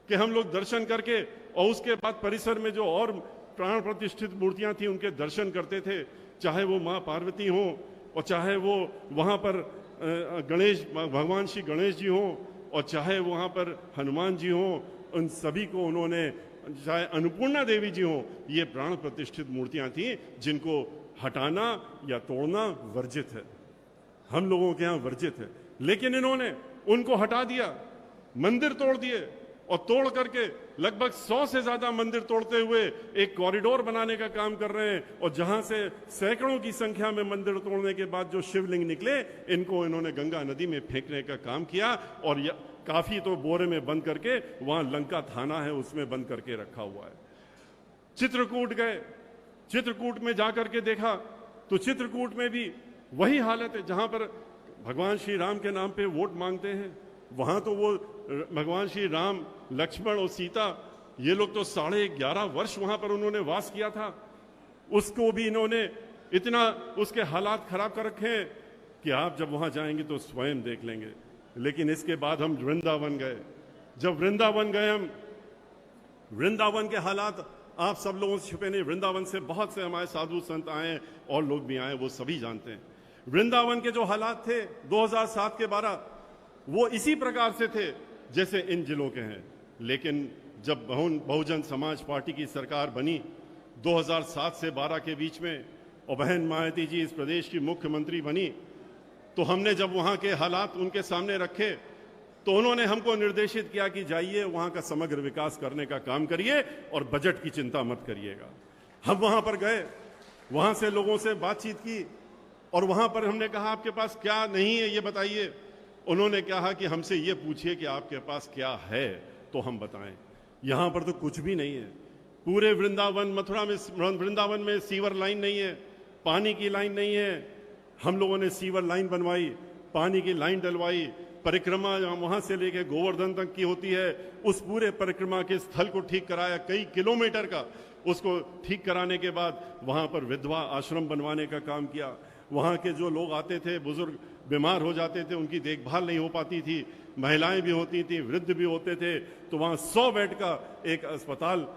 के हम लोग दर्शन करके और उसके बाद परिसर में जो और प्राण प्रतिष्ठित मूर्तियां थी उनके दर्शन करते थे, चाहे वो माँ पार्वती हो और चाहे वो वहां पर गणेश, भगवान श्री गणेश जी हो और चाहे वहां पर हनुमान जी हो, उन सभी को उन्होंने, चाहे अन्नपूर्णा देवी जी हो, ये प्राण प्रतिष्ठित मूर्तियां थी जिनको हटाना या तोड़ना वर्जित है, हम लोगों के यहाँ वर्जित है। लेकिन इन्होंने उनको हटा दिया, मंदिर तोड़ दिए और तोड़ करके लगभग 100 से ज्यादा मंदिर तोड़ते हुए एक कॉरिडोर बनाने का काम कर रहे हैं। और जहां से सैकड़ों की संख्या में मंदिर तोड़ने के बाद जो शिवलिंग निकले, इनको इन्होंने गंगा नदी में फेंकने का काम किया और काफी तो बोरे में बंद करके वहां लंका थाना है उसमें बंद करके रखा हुआ है। चित्रकूट गए, चित्रकूट में जाकर के देखा तो चित्रकूट में भी वही हालत है। जहां पर भगवान श्री राम के नाम पे वोट मांगते हैं, वहां तो वो भगवान श्री राम, लक्ष्मण और सीता, ये लोग तो 11.5 वर्ष वहां पर उन्होंने वास किया था, उसको भी इन्होंने इतना उसके हालात खराब कर रखे हैं कि आप जब वहां जाएंगे तो स्वयं देख लेंगे। लेकिन इसके बाद हम वृंदावन गए। जब वृंदावन गए हम, वृंदावन के हालात आप सब लोगों से छुपे नहीं। वृंदावन से बहुत से हमारे साधु संत आए और लोग भी आए, वो सभी जानते हैं। वृंदावन के जो हालात थे 2007 के 12, वो इसी प्रकार से थे जैसे इन जिलों के हैं। लेकिन जब बहुजन समाज पार्टी की सरकार बनी 2007 से 12 के बीच में और बहन मायावती जी इस प्रदेश की मुख्यमंत्री बनी, तो हमने जब वहाँ के हालात उनके सामने रखे तो उन्होंने हमको निर्देशित किया कि जाइए वहाँ का समग्र विकास करने का काम करिए और बजट की चिंता मत करिएगा। हम वहाँ पर गए, वहाँ से लोगों से बातचीत की और वहाँ पर हमने कहा आपके पास क्या नहीं है ये बताइए। उन्होंने कहा कि हमसे ये पूछिए कि आपके पास क्या है तो हम बताएं। यहाँ पर तो कुछ भी नहीं है। पूरे वृंदावन, मथुरा में, वृंदावन में सीवर लाइन नहीं है, पानी की लाइन नहीं है। हम लोगों ने सीवर लाइन बनवाई, पानी की लाइन डलवाई, परिक्रमा वहां से लेके गोवर्धन तक की होती है, उस पूरे परिक्रमा के स्थल को ठीक कराया, कई किलोमीटर का। उसको ठीक कराने के बाद वहां पर विधवा आश्रम बनवाने का काम किया। वहां के जो लोग आते थे, बुजुर्ग बीमार हो जाते थे, उनकी देखभाल नहीं हो पाती थी, महिलाएं भी होती थी, वृद्ध भी होते थे, तो वहां 100 बेड का एक अस्पताल,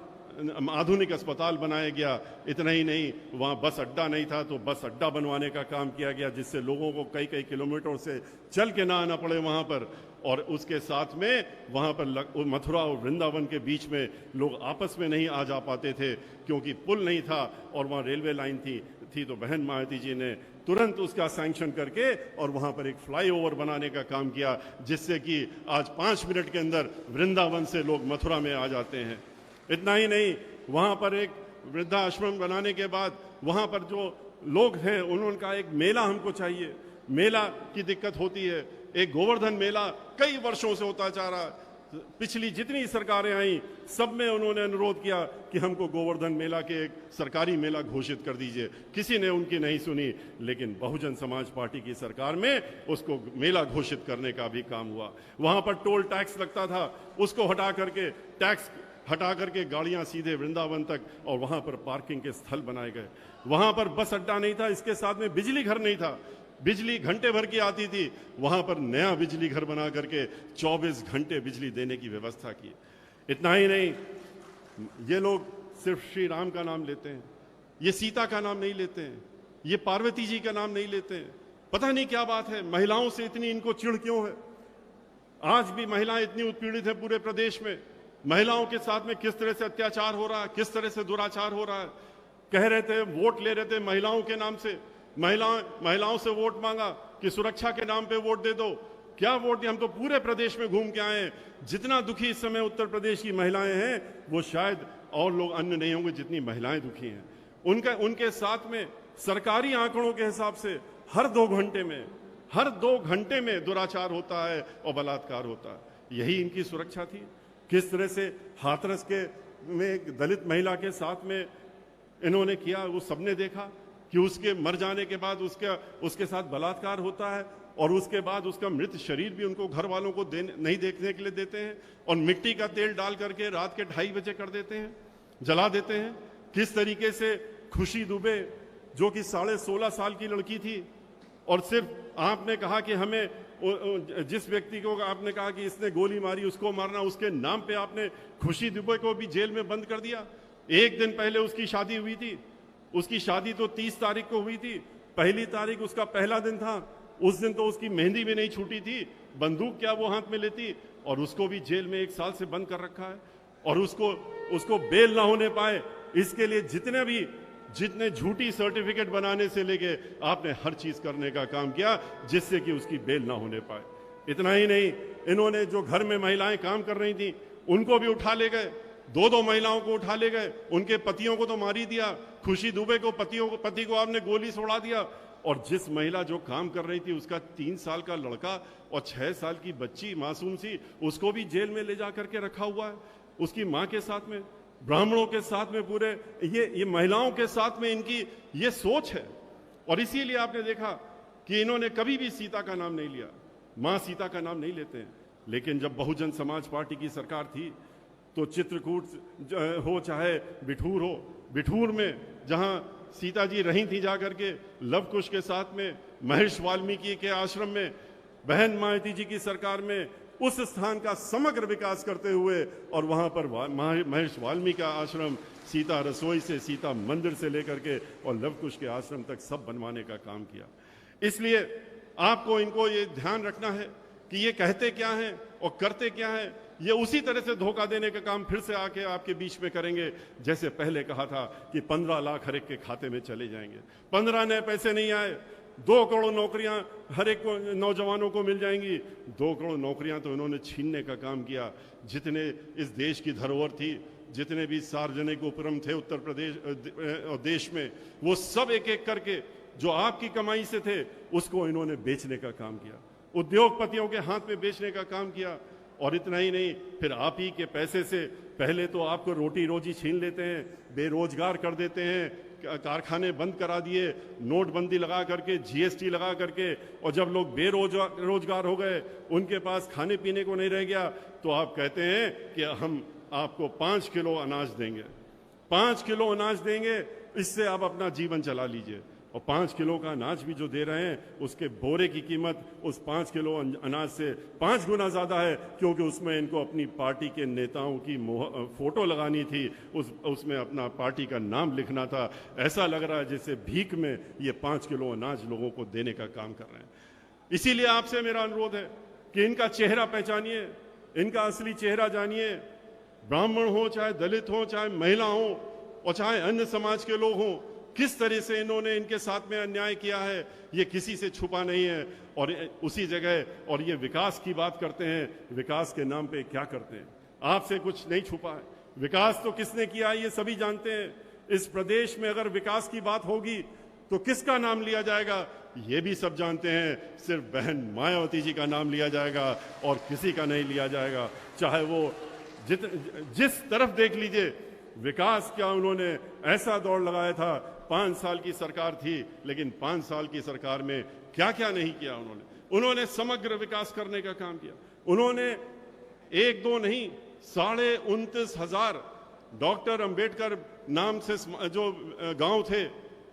आधुनिक अस्पताल बनाया गया। इतना ही नहीं, वहाँ बस अड्डा नहीं था तो बस अड्डा बनवाने का काम किया गया, जिससे लोगों को कई कई किलोमीटर से चल के ना आना पड़े वहाँ पर। और उसके साथ में वहाँ पर मथुरा और वृंदावन के बीच में लोग आपस में नहीं आ जा पाते थे क्योंकि पुल नहीं था और वहाँ रेलवे लाइन थी। तो बहन मायावती जी ने तुरंत उसका सैंक्शन करके और वहाँ पर एक फ्लाईओवर बनाने का काम किया, जिससे कि आज 5 मिनट के अंदर वृंदावन से लोग मथुरा में आ जाते हैं। इतना ही नहीं, वहाँ पर एक वृद्धाश्रम बनाने के बाद वहाँ पर जो लोग हैं उनका एक मेला हमको चाहिए। मेला की दिक्कत होती है। एक गोवर्धन मेला कई वर्षों से होता जा रहा है। पिछली जितनी सरकारें आई सब में उन्होंने अनुरोध किया कि हमको गोवर्धन मेला के एक सरकारी मेला घोषित कर दीजिए। किसी ने उनकी नहीं सुनी, लेकिन बहुजन समाज पार्टी की सरकार में उसको मेला घोषित करने का भी काम हुआ। वहाँ पर टोल टैक्स लगता था, उसको हटा करके, टैक्स हटा करके गाड़ियां सीधे वृंदावन तक, और वहां पर पार्किंग के स्थल बनाए गए। वहां पर बस अड्डा नहीं था, इसके साथ में बिजली घर नहीं था, बिजली घंटे भर की आती थी। वहां पर नया बिजली घर बना करके 24 घंटे बिजली देने की व्यवस्था की। इतना ही नहीं, ये लोग सिर्फ श्री राम का नाम लेते हैं, ये सीता का नाम नहीं लेते हैं, ये पार्वती जी का नाम नहीं लेते हैं। पता नहीं क्या बात है, महिलाओं से इतनी इनको चिढ़ क्यों है। आज भी महिलाएं इतनी उत्पीड़ित है पूरे प्रदेश में। महिलाओं के साथ में किस तरह से अत्याचार हो रहा है, किस तरह से दुराचार हो रहा है। कह रहे थे, वोट ले रहे थे महिलाओं के नाम से, महिलाओं से वोट मांगा कि सुरक्षा के नाम पे वोट दे दो। क्या वोट दिया? हम तो पूरे प्रदेश में घूम के आए हैं। जितना दुखी इस समय उत्तर प्रदेश की महिलाएं हैं, वो शायद और लोग अन्य नहीं होंगे जितनी महिलाएं दुखी हैं। उनके साथ में सरकारी आंकड़ों के हिसाब से हर 2 घंटे में दुराचार होता है और बलात्कार होता है। यही इनकी सुरक्षा थी। किस तरह से हाथरस में एक दलित महिला के साथ में इन्होंने किया, वो सबने देखा। कि उसके मर जाने के बाद उसके साथ बलात्कार होता है और उसके बाद उसका मृत शरीर भी उनको घर वालों को नहीं देखने के लिए देते हैं और मिट्टी का तेल डाल करके रात के 2:30 बजे कर देते हैं, जला देते हैं। किस तरीके से खुशी दुबे जो कि 16.5 साल की लड़की थी और सिर्फ आपने कहा कि हमें जिस व्यक्ति को आपने कहा कि इसने गोली मारी उसको मारना, उसके नाम पे आपने खुशी दुबे को भी जेल में बंद कर दिया। एक दिन पहले उसकी शादी हुई थी, उसकी शादी तो 30 तारीख को हुई थी, 1 तारीख उसका पहला दिन था, उस दिन तो उसकी मेहंदी भी नहीं छूटी थी, बंदूक क्या वो हाथ में लेती, और उसको भी जेल में 1 साल से बंद कर रखा है। और उसको बेल ना होने पाए इसके लिए जितने झूठी सर्टिफिकेट बनाने से लेके आपने हर चीज करने का काम किया जिससे कि उसकी बेल ना होने पाए। इतना ही नहीं, इन्होंने जो घर में महिलाएं काम कर रही थी उनको भी उठा ले गए, 2 महिलाओं को उठा ले गए, उनके पतियों को तो मार ही दिया, खुशी दुबे को पति को आपने गोली से उड़ा दिया, और जिस महिला जो काम कर रही थी उसका 3 साल का लड़का और 6 साल की बच्ची मासूम सी, उसको भी जेल में ले जा करके रखा हुआ है, उसकी मां के साथ में, ब्राह्मणों के साथ में, पूरे ये महिलाओं के साथ में इनकी ये सोच है। और इसीलिए आपने देखा कि इन्होंने कभी भी सीता का नाम नहीं लिया, मां सीता का नाम नहीं लेते हैं। लेकिन जब बहुजन समाज पार्टी की सरकार थी तो चित्रकूट हो चाहे बिठूर हो, बिठूर में जहां सीता जी रही थी जाकर के लव कुश के साथ में, महर्षि वाल्मीकि के आश्रम में, बहन मायावती जी की सरकार में उस स्थान का समग्र विकास करते हुए, और वहां पर महर्षि वाल्मीकि का आश्रम, सीता रसोई से सीता मंदिर से लेकर के और लव कुश के आश्रम तक सब बनवाने का काम किया। इसलिए आपको इनको ये ध्यान रखना है कि ये कहते क्या हैं और करते क्या हैं। ये उसी तरह से धोखा देने का काम फिर से आके आपके बीच में करेंगे जैसे पहले कहा था कि 15 लाख हर एक के खाते में चले जाएंगे। 15 नए पैसे नहीं आए, 2 करोड़ नौकरियां हर एक नौजवानों को मिल जाएंगी। 2 करोड़ नौकरियां तो इन्होंने छीनने का काम किया। जितने इस देश की धरोहर थी, जितने भी सार्वजनिक उपक्रम थे उत्तर प्रदेश और देश में, वो सब एक एक करके जो आपकी कमाई से थे उसको इन्होंने बेचने का काम किया, उद्योगपतियों के हाथ में बेचने का काम किया। और इतना ही नहीं, फिर आप ही के पैसे से पहले तो आपको रोटी रोजी छीन लेते हैं, बेरोजगार कर देते हैं, कारखाने बंद करा दिए, नोटबंदी लगा करके, जीएसटी लगा करके, और जब लोग बेरोजगार हो गए, उनके पास खाने पीने को नहीं रह गया, तो आप कहते हैं कि हम आपको 5 किलो अनाज देंगे, 5 किलो अनाज देंगे, इससे आप अपना जीवन चला लीजिए। और 5 किलो का अनाज भी जो दे रहे हैं उसके बोरे की कीमत उस 5 किलो अनाज से 5 गुना ज्यादा है, क्योंकि उसमें इनको अपनी पार्टी के नेताओं की फोटो लगानी थी, उसमें अपना पार्टी का नाम लिखना था। ऐसा लग रहा है जैसे भीख में ये 5 किलो अनाज लोगों को देने का काम कर रहे हैं। इसीलिए आपसे मेरा अनुरोध है कि इनका चेहरा पहचानिए, इनका असली चेहरा जानिए। ब्राह्मण हो, चाहे दलित हो, चाहे महिला हो, और चाहे अन्य समाज के लोग हों, किस तरह से इन्होंने इनके साथ में अन्याय किया है ये किसी से छुपा नहीं है। और उसी जगह, और ये विकास की बात करते हैं, विकास के नाम पे क्या करते हैं, आपसे कुछ नहीं छुपा है। विकास तो किसने किया है ये सभी जानते हैं। इस प्रदेश में अगर विकास की बात होगी तो किसका नाम लिया जाएगा ये भी सब जानते हैं, सिर्फ बहन मायावती जी का नाम लिया जाएगा और किसी का नहीं लिया जाएगा। चाहे वो जिस तरफ देख लीजिए, विकास क्या उन्होंने ऐसा दौड़ लगाया था। 5 साल की सरकार थी, लेकिन 5 साल की सरकार में क्या क्या नहीं किया उन्होंने समग्र विकास करने का काम किया। उन्होंने 1-2 नहीं, 29,500 डॉक्टर अंबेडकर नाम से जो गांव थे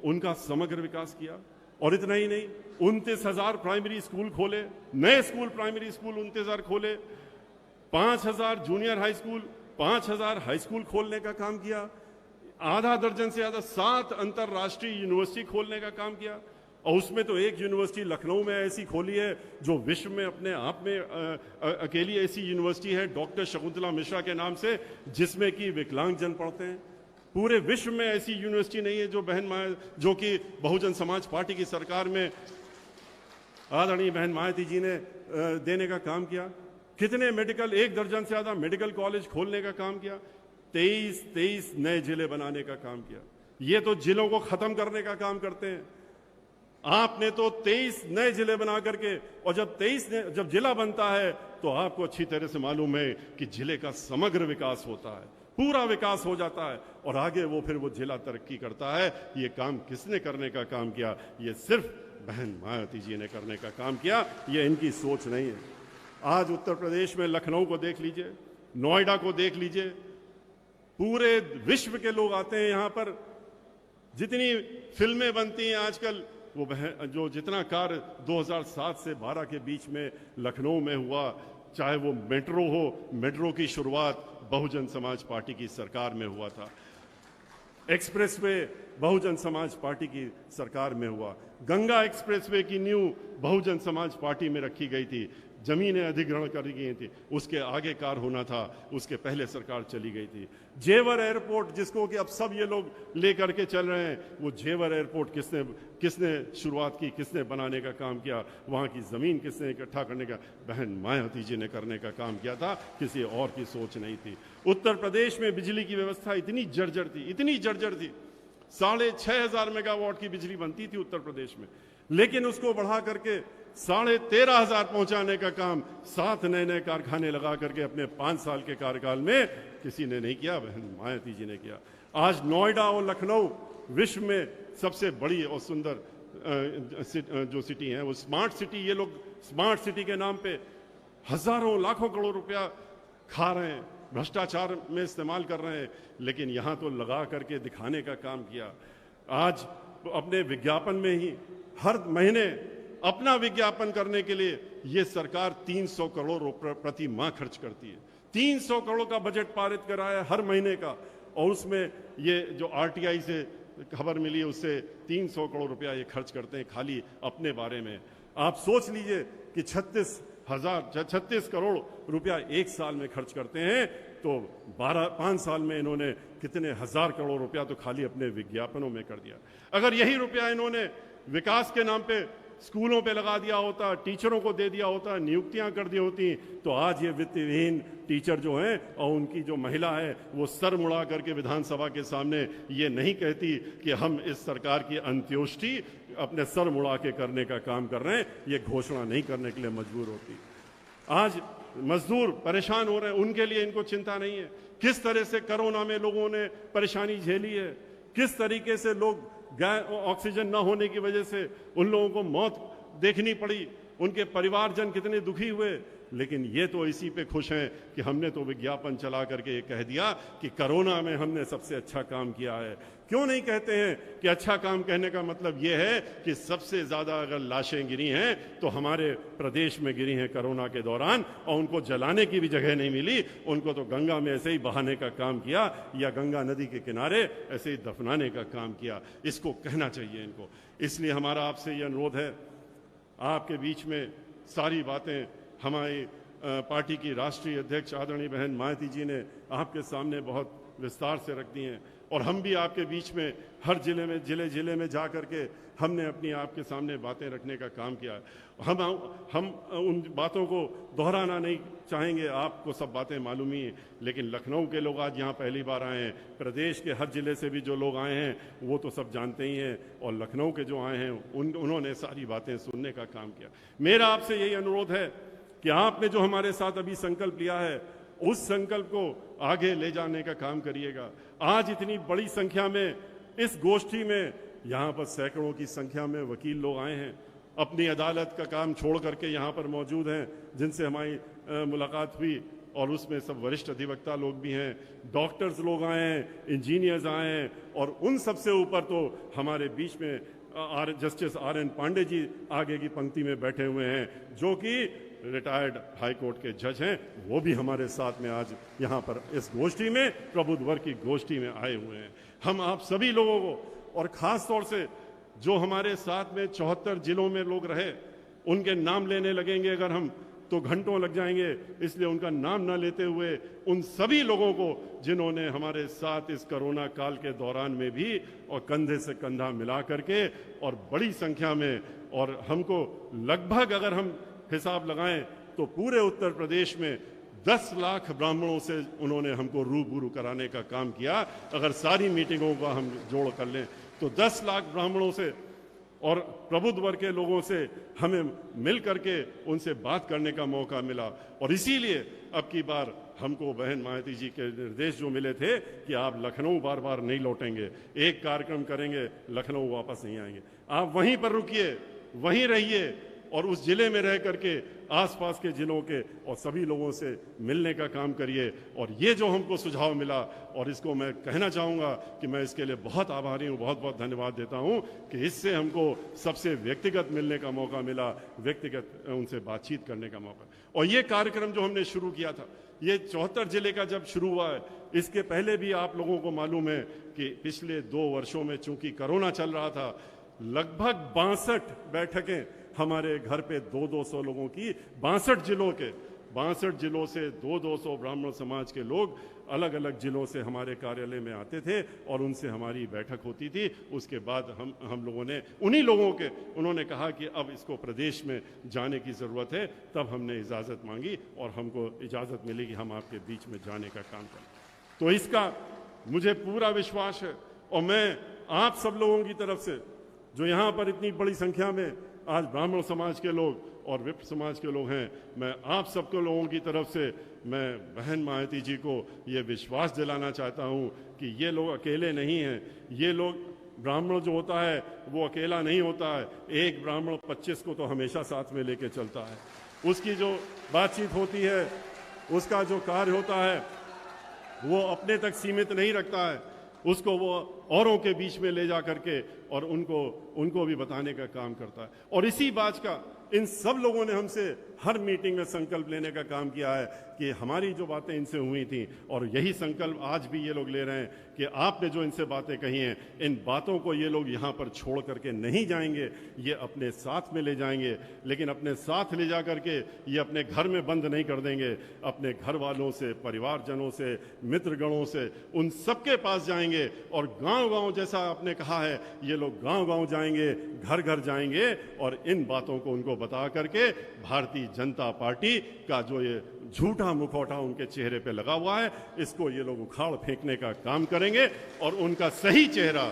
उनका समग्र विकास किया। और इतना ही नहीं, 29,000 प्राइमरी स्कूल खोले, नए स्कूल, प्राइमरी स्कूल 29,000 खोले, 5,000 junior high school, 5,000 high school खोलने का काम किया, आधा दर्जन से ज्यादा 7 अंतरराष्ट्रीय यूनिवर्सिटी खोलने का काम किया। और उसमें तो एक यूनिवर्सिटी लखनऊ में ऐसी खोली है जो विश्व में अपने आप में अकेली ऐसी यूनिवर्सिटी है, डॉक्टर शकुंतला मिश्रा के नाम से, जिसमें कि विकलांग जन पढ़ते हैं। पूरे विश्व में ऐसी यूनिवर्सिटी नहीं है जो कि बहुजन समाज पार्टी की सरकार में आदरणीय बहन मायावती जी ने देने का काम किया। कितने मेडिकल, 1 दर्जन से ज्यादा मेडिकल कॉलेज खोलने का काम किया, 23 नए जिले बनाने का काम किया। ये तो जिलों को खत्म करने का काम करते हैं। आपने तो 23 नए जिले बना करके, और जब जिला बनता है तो आपको अच्छी तरह से मालूम है कि जिले का समग्र विकास होता है, पूरा विकास हो जाता है और आगे वो फिर वो जिला तरक्की करता है। ये काम किसने करने का काम किया? ये सिर्फ बहन मायावती जी ने करने का काम किया, ये इनकी सोच नहीं है। आज उत्तर प्रदेश में लखनऊ को देख लीजिए, नोएडा को देख लीजिए, पूरे विश्व के लोग आते हैं यहाँ पर। जितनी फिल्में बनती हैं आजकल, वो जो जितना कार्य 2007 से 12 के बीच में लखनऊ में हुआ, चाहे वो मेट्रो हो, मेट्रो की शुरुआत बहुजन समाज पार्टी की सरकार में हुआ था। एक्सप्रेसवे बहुजन समाज पार्टी की सरकार में हुआ। गंगा एक्सप्रेसवे की नींव बहुजन समाज पार्टी में रखी गई थी। जमीनें अधिग्रहण कर गई थी, उसके आगे कार होना था, उसके पहले सरकार चली गई थी। जेवर एयरपोर्ट, जिसको कि अब सब ये लोग लेकर के चल रहे हैं, वो जेवर एयरपोर्ट किसने शुरुआत की, किसने बनाने का काम किया? वहाँ की ज़मीन किसने इकट्ठा करने का? बहन मायावती जी ने करने का काम किया था, किसी और की सोच नहीं थी। उत्तर प्रदेश में बिजली की व्यवस्था इतनी जर्जर थी, इतनी जर्जर थी, 6,500 मेगावाट की बिजली बनती थी उत्तर प्रदेश में, लेकिन उसको बढ़ा करके 13,500 पहुंचाने का काम 7 नए कारखाने लगा करके अपने 5 साल के कार्यकाल में किसी ने नहीं किया, बहन मायावती जी ने किया। आज नोएडा और लखनऊ विश्व में सबसे बड़ी और सुंदर जो सिटी है, वो स्मार्ट सिटी। ये लोग स्मार्ट सिटी के नाम पे हजारों लाखों करोड़ रुपया खा रहे हैं, भ्रष्टाचार में इस्तेमाल कर रहे हैं, लेकिन यहाँ तो लगा करके दिखाने का काम किया। आज अपने विज्ञापन में ही हर महीने अपना विज्ञापन करने के लिए ये सरकार 300 करोड़ रुपए प्रति माह खर्च करती है। 300 करोड़ का बजट पारित कराया हर महीने का, और उसमें ये जो आरटीआई से खबर मिली है उससे 300 करोड़ रुपया ये खर्च करते हैं खाली अपने बारे में। आप सोच लीजिए कि 36 करोड़ रुपया एक साल में खर्च करते हैं, तो 5 साल में इन्होंने कितने हजार करोड़ रुपया तो खाली अपने विज्ञापनों में कर दिया। अगर यही रुपया इन्होंने विकास के नाम पे स्कूलों पे लगा दिया होता, टीचरों को दे दिया होता, नियुक्तियां कर दी होती, तो आज ये वित्तविहीन टीचर जो हैं और उनकी जो महिला है वो सर मुड़ा करके विधानसभा के सामने ये नहीं कहती कि हम इस सरकार की अंत्योष्टि अपने सर मुड़ा के करने का काम कर रहे हैं, ये घोषणा नहीं करने के लिए मजबूर होती। आज मजदूर परेशान हो रहे हैं, उनके लिए इनको चिंता नहीं है। किस तरह से कोरोना में लोगों ने परेशानी झेली है, किस तरीके से लोग ऑक्सीजन न होने की वजह से उन लोगों को मौत देखनी पड़ी, उनके परिवारजन कितने दुखी हुए, लेकिन ये तो इसी पे खुश हैं कि हमने तो विज्ञापन चला करके ये कह दिया कि कोरोना में हमने सबसे अच्छा काम किया है। क्यों नहीं कहते हैं कि अच्छा काम कहने का मतलब ये है कि सबसे ज्यादा अगर लाशें गिरी हैं तो हमारे प्रदेश में गिरी हैं कोरोना के दौरान, और उनको जलाने की भी जगह नहीं मिली, उनको तो गंगा में ऐसे ही बहाने का काम किया या गंगा नदी के किनारे ऐसे ही दफनाने का काम किया। इसको कहना चाहिए इनको। इसलिए हमारा आपसे ये अनुरोध है, आपके बीच में सारी बातें हमारी पार्टी की राष्ट्रीय अध्यक्ष आदरणीय बहन मायावती जी ने आपके सामने बहुत विस्तार से रख दी हैं, और हम भी आपके बीच में हर जिले में जा करके हमने अपनी आपके सामने बातें रखने का काम किया। हम उन बातों को दोहराना नहीं चाहेंगे, आपको सब बातें मालूम ही हैं, लेकिन लखनऊ के लोग आज यहाँ पहली बार आए हैं, प्रदेश के हर जिले से भी जो लोग आए हैं वो तो सब जानते ही हैं, और लखनऊ के जो आए हैं उन्होंने सारी बातें सुनने का काम किया। मेरा आपसे यही अनुरोध है कि आपने जो हमारे साथ अभी संकल्प लिया है, उस संकल्प को आगे ले जाने का काम करिएगा। आज इतनी बड़ी संख्या में इस गोष्ठी में यहाँ पर सैकड़ों की संख्या में वकील लोग आए हैं, अपनी अदालत का काम छोड़ करके यहाँ पर मौजूद हैं, जिनसे हमारी मुलाकात हुई, और उसमें सब वरिष्ठ अधिवक्ता लोग भी हैं, डॉक्टर्स लोग आए हैं, इंजीनियर्स आए हैं, और उन सबसे ऊपर तो हमारे बीच में जस्टिस RN पांडे जी आगे की पंक्ति में बैठे हुए हैं, जो कि रिटायर्ड हाई कोर्ट के जज हैं, वो भी हमारे साथ में आज यहाँ पर इस गोष्ठी में, प्रबुद्ध वर्ग की गोष्ठी में आए हुए हैं। हम आप सभी लोगों को, और खास तौर से जो हमारे साथ में 74 जिलों में लोग रहे, उनके नाम लेने लगेंगे अगर हम तो घंटों लग जाएंगे, इसलिए उनका नाम न लेते हुए उन सभी लोगों को जिन्होंने हमारे साथ इस कोरोना काल के दौरान में भी और कंधे से कंधा मिला करके और बड़ी संख्या में, और हमको लगभग अगर हम हिसाब लगाएं तो पूरे उत्तर प्रदेश में 10 लाख ब्राह्मणों से उन्होंने हमको रूबरू कराने का काम किया। अगर सारी मीटिंगों का हम जोड़ कर लें तो 10 लाख ब्राह्मणों से और प्रबुद्ध वर्ग के लोगों से हमें मिल करके उनसे बात करने का मौका मिला। और इसीलिए अब की बार हमको बहन मायावती जी के निर्देश जो मिले थे कि आप लखनऊ बार बार नहीं लौटेंगे, एक कार्यक्रम करेंगे, लखनऊ वापस नहीं आएंगे, आप वहीं पर रुकिए, वहीं रहिए और उस जिले में रह करके आसपास के जिलों के और सभी लोगों से मिलने का काम करिए। और ये जो हमको सुझाव मिला, और इसको मैं कहना चाहूँगा कि मैं इसके लिए बहुत आभारी हूँ, बहुत बहुत धन्यवाद देता हूँ कि इससे हमको सबसे व्यक्तिगत मिलने का मौका मिला, व्यक्तिगत उनसे बातचीत करने का मौका। और ये कार्यक्रम जो हमने शुरू किया था, ये 74 जिले का जब शुरू हुआ है, इसके पहले भी आप लोगों को मालूम है कि पिछले 2 वर्षों में चूंकि कोरोना चल रहा था, लगभग 62 बैठकें हमारे घर पे 200 लोगों की, 62 जिलों से 200 ब्राह्मण समाज के लोग अलग अलग जिलों से हमारे कार्यालय में आते थे और उनसे हमारी बैठक होती थी। उसके बाद हम लोगों ने उन्हीं लोगों के, उन्होंने कहा कि अब इसको प्रदेश में जाने की ज़रूरत है, तब हमने इजाज़त मांगी और हमको इजाज़त मिली कि हम आपके बीच में जाने का काम करें। तो इसका मुझे पूरा विश्वास है और मैं आप सब लोगों की तरफ से, जो यहाँ पर इतनी बड़ी संख्या में आज ब्राह्मण समाज के लोग और विप्र समाज के लोग हैं, मैं आप सबके लोगों की तरफ से मैं बहन मायावती जी को ये विश्वास दिलाना चाहता हूँ कि ये लोग अकेले नहीं हैं। ये लोग, ब्राह्मण जो होता है वो अकेला नहीं होता है, एक ब्राह्मण 25 को तो हमेशा साथ में लेके चलता है। उसकी जो बातचीत होती है, उसका जो कार्य होता है, वो अपने तक सीमित नहीं रखता है, उसको वो औरों के बीच में ले जा करके और उनको भी बताने का काम करता है। और इसी बात का इन सब लोगों ने हमसे हर मीटिंग में संकल्प लेने का काम किया है कि हमारी जो बातें इनसे हुई थी, और यही संकल्प आज भी ये लोग ले रहे हैं कि आपने जो इनसे बातें कही हैं, इन बातों को ये लोग यहाँ पर छोड़ करके नहीं जाएंगे, ये अपने साथ में ले जाएंगे। लेकिन अपने साथ ले जा करके ये अपने घर में बंद नहीं कर देंगे, अपने घर वालों से, परिवारजनों से, मित्रगणों से, उन सबके पास जाएंगे और गांव-गांव, जैसा आपने कहा है, ये लोग गांव-गांव जाएंगे, घर-घर जाएंगे और इन बातों को उनको बता करके भारतीय जनता पार्टी का जो ये झूठा मुखौटा उनके चेहरे पे लगा हुआ है, इसको ये लोग उखाड़ फेंकने का काम करेंगे और उनका सही चेहरा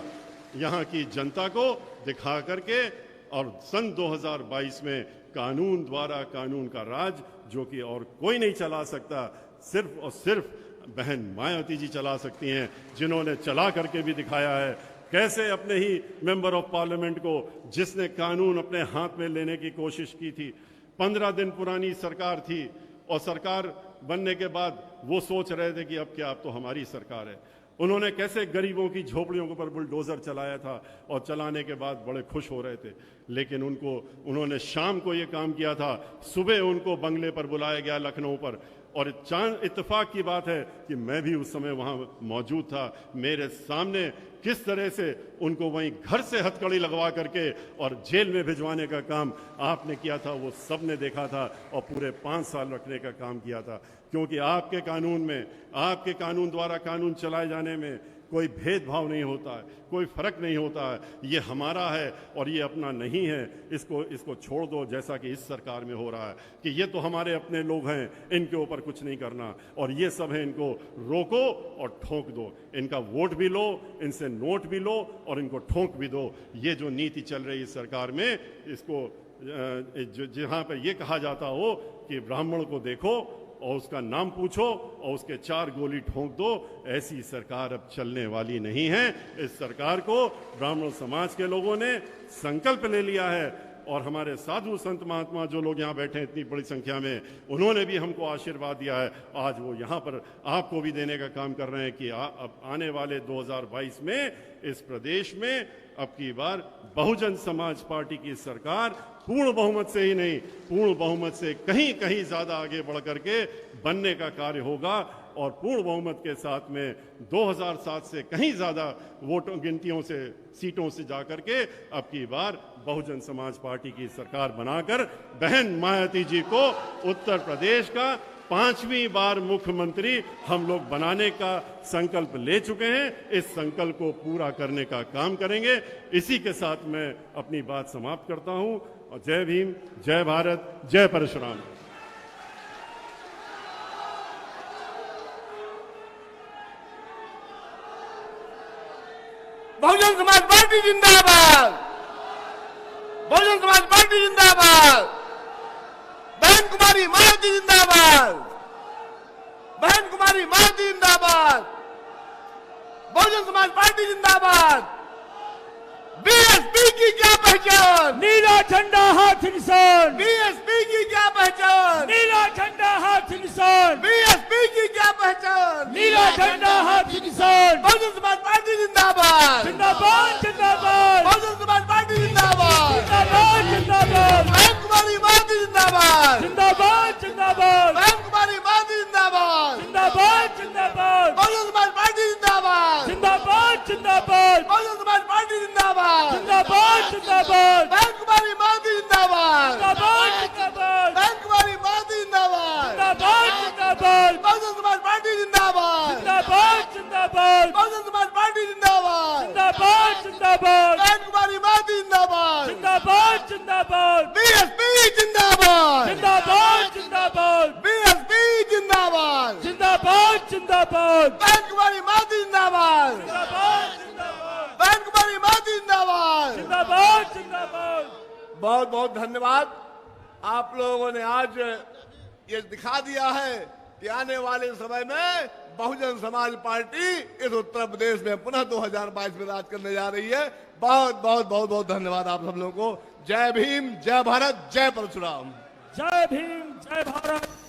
यहाँ की जनता को दिखा करके, और सन 2022 में कानून द्वारा कानून का राज, जो कि और कोई नहीं चला सकता, सिर्फ और सिर्फ बहन मायावती जी चला सकती हैं, जिन्होंने चला करके भी दिखाया है। कैसे अपने ही मेंबर ऑफ पार्लियामेंट को, जिसने कानून अपने हाथ में लेने की कोशिश की थी, 15 दिन पुरानी सरकार थी और सरकार बनने के बाद वो सोच रहे थे कि अब क्या, अब तो हमारी सरकार है। उन्होंने कैसे गरीबों की झोपड़ियों के ऊपर बुलडोजर चलाया था और चलाने के बाद बड़े खुश हो रहे थे। लेकिन उन्होंने शाम को ये काम किया था, सुबह उनको बंगले पर बुलाया गया लखनऊ पर, और इत्तेफाक की बात है कि मैं भी उस समय वहाँ मौजूद था। मेरे सामने किस तरह से उनको वहीं घर से हथकड़ी लगवा करके और जेल में भिजवाने का काम आपने किया था, वो सब ने देखा था, और पूरे 5 साल रखने का काम किया था। क्योंकि आपके कानून में, आपके कानून द्वारा कानून चलाए जाने में कोई भेदभाव नहीं होता है, कोई फर्क नहीं होता है। ये हमारा है और ये अपना नहीं है, इसको छोड़ दो, जैसा कि इस सरकार में हो रहा है कि ये तो हमारे अपने लोग हैं, इनके ऊपर कुछ नहीं करना, और ये सब है, इनको रोको और ठोक दो, इनका वोट भी लो, इनसे नोट भी लो और इनको ठोक भी दो। ये जो नीति चल रही है सरकार में, इसको जहाँ पर ये कहा जाता हो कि ब्राह्मण को देखो और उसका नाम पूछो और उसके 4 गोली ठोंक दो, ऐसी सरकार अब चलने वाली नहीं है। इस सरकार को ब्राह्मण समाज के लोगों ने संकल्प ले लिया है, और हमारे साधु संत महात्मा जो लोग यहाँ बैठे हैं इतनी बड़ी संख्या में, उन्होंने भी हमको आशीर्वाद दिया है। आज वो यहाँ पर आपको भी देने का काम कर रहे हैं कि अब आने वाले 2022 में इस प्रदेश में अब की बार बहुजन समाज पार्टी की सरकार पूर्ण बहुमत से ही नहीं, पूर्ण बहुमत से कहीं कहीं ज्यादा आगे बढ़ करके बनने का कार्य होगा, और पूर्ण बहुमत के साथ में 2007 से कहीं ज्यादा वोटों गिनतियों से, सीटों से जाकर के अब की बार बहुजन समाज पार्टी की सरकार बनाकर बहन मायावती जी को उत्तर प्रदेश का 5वीं बार मुख्यमंत्री हम लोग बनाने का संकल्प ले चुके हैं। इस संकल्प को पूरा करने का काम करेंगे। इसी के साथ मैं अपनी बात समाप्त करता हूं, और जय भीम, जय भारत, जय परशुराम। बहुजन समाज पार्टी जिंदाबाद, मालती जिंदाबाद, बहन कुमारी मालती जिंदाबाद, बहुजन समाज पार्टी जिंदाबाद। बीएसपी की क्या पहचान, नीला झंडा हाथ निशान, बीएसपी की क्या पहचान, नीला झंडा हाथ निशान, बीएसपी की क्या पहचान, नीला झंडा हाथ निशान। बहुजन समाज पार्टी जिंदाबाद, जिंदाबाद जिंदाबाद बहुजन समाज पार्टी जिंदाबाद, जिंदाबाद जिंदाबाद बहन कुमारी मालती जिंदाबाद, जिंदाबाद जिंदाबाद बहन कुमारी मालती जिंदाबाद, जिंदाबाद जिंदाबाद बहुजन समाज पार्टी जिंदाबाद, जिंदाबाद जिंदाबाद बहुजन समाज पार्टी जिंदाबाद, जिंदाबाद जिंदाबाद बहन कुमारी मालती जिंदाबाद, जिंदाबाद जिंदाबाद बहन कुमारी मालती जिंदाबाद, जिंदाबाद जिंदाबाद बहुजन समाज पार्टी जिंदाबाद, जिंदाबाद जिंदाबाद बहुजन समाज पार्टी जिंदाबाद, जिंदाबाद जिंदाबाद बहन कुमारी मालती जिंदाबाद, जिंदाबाद जिंदाबाद बीएसपी जिंदाबाद, जिंदाबाद जिंदाबाद बीएसपी जिंदाबाद, जिंदाबाद जिंदाबाद बहन कुमारी मालती जिंदाबाद, जिंदाबाद जिंदाबाद बहन कुमारी मालती जिंदाबाद। जिंदाबाद जिंदाबाद। बहुत बहुत धन्यवाद। आप लोगों ने आज ये दिखा दिया है कि आने वाले समय में बहुजन समाज पार्टी इस उत्तर प्रदेश में पुनः 2022 में राज करने जा रही है। बहुत बहुत बहुत बहुत धन्यवाद आप सब लोगों को। जय भीम, जय भारत, जय परशुराम। जय भीम, जय भारत।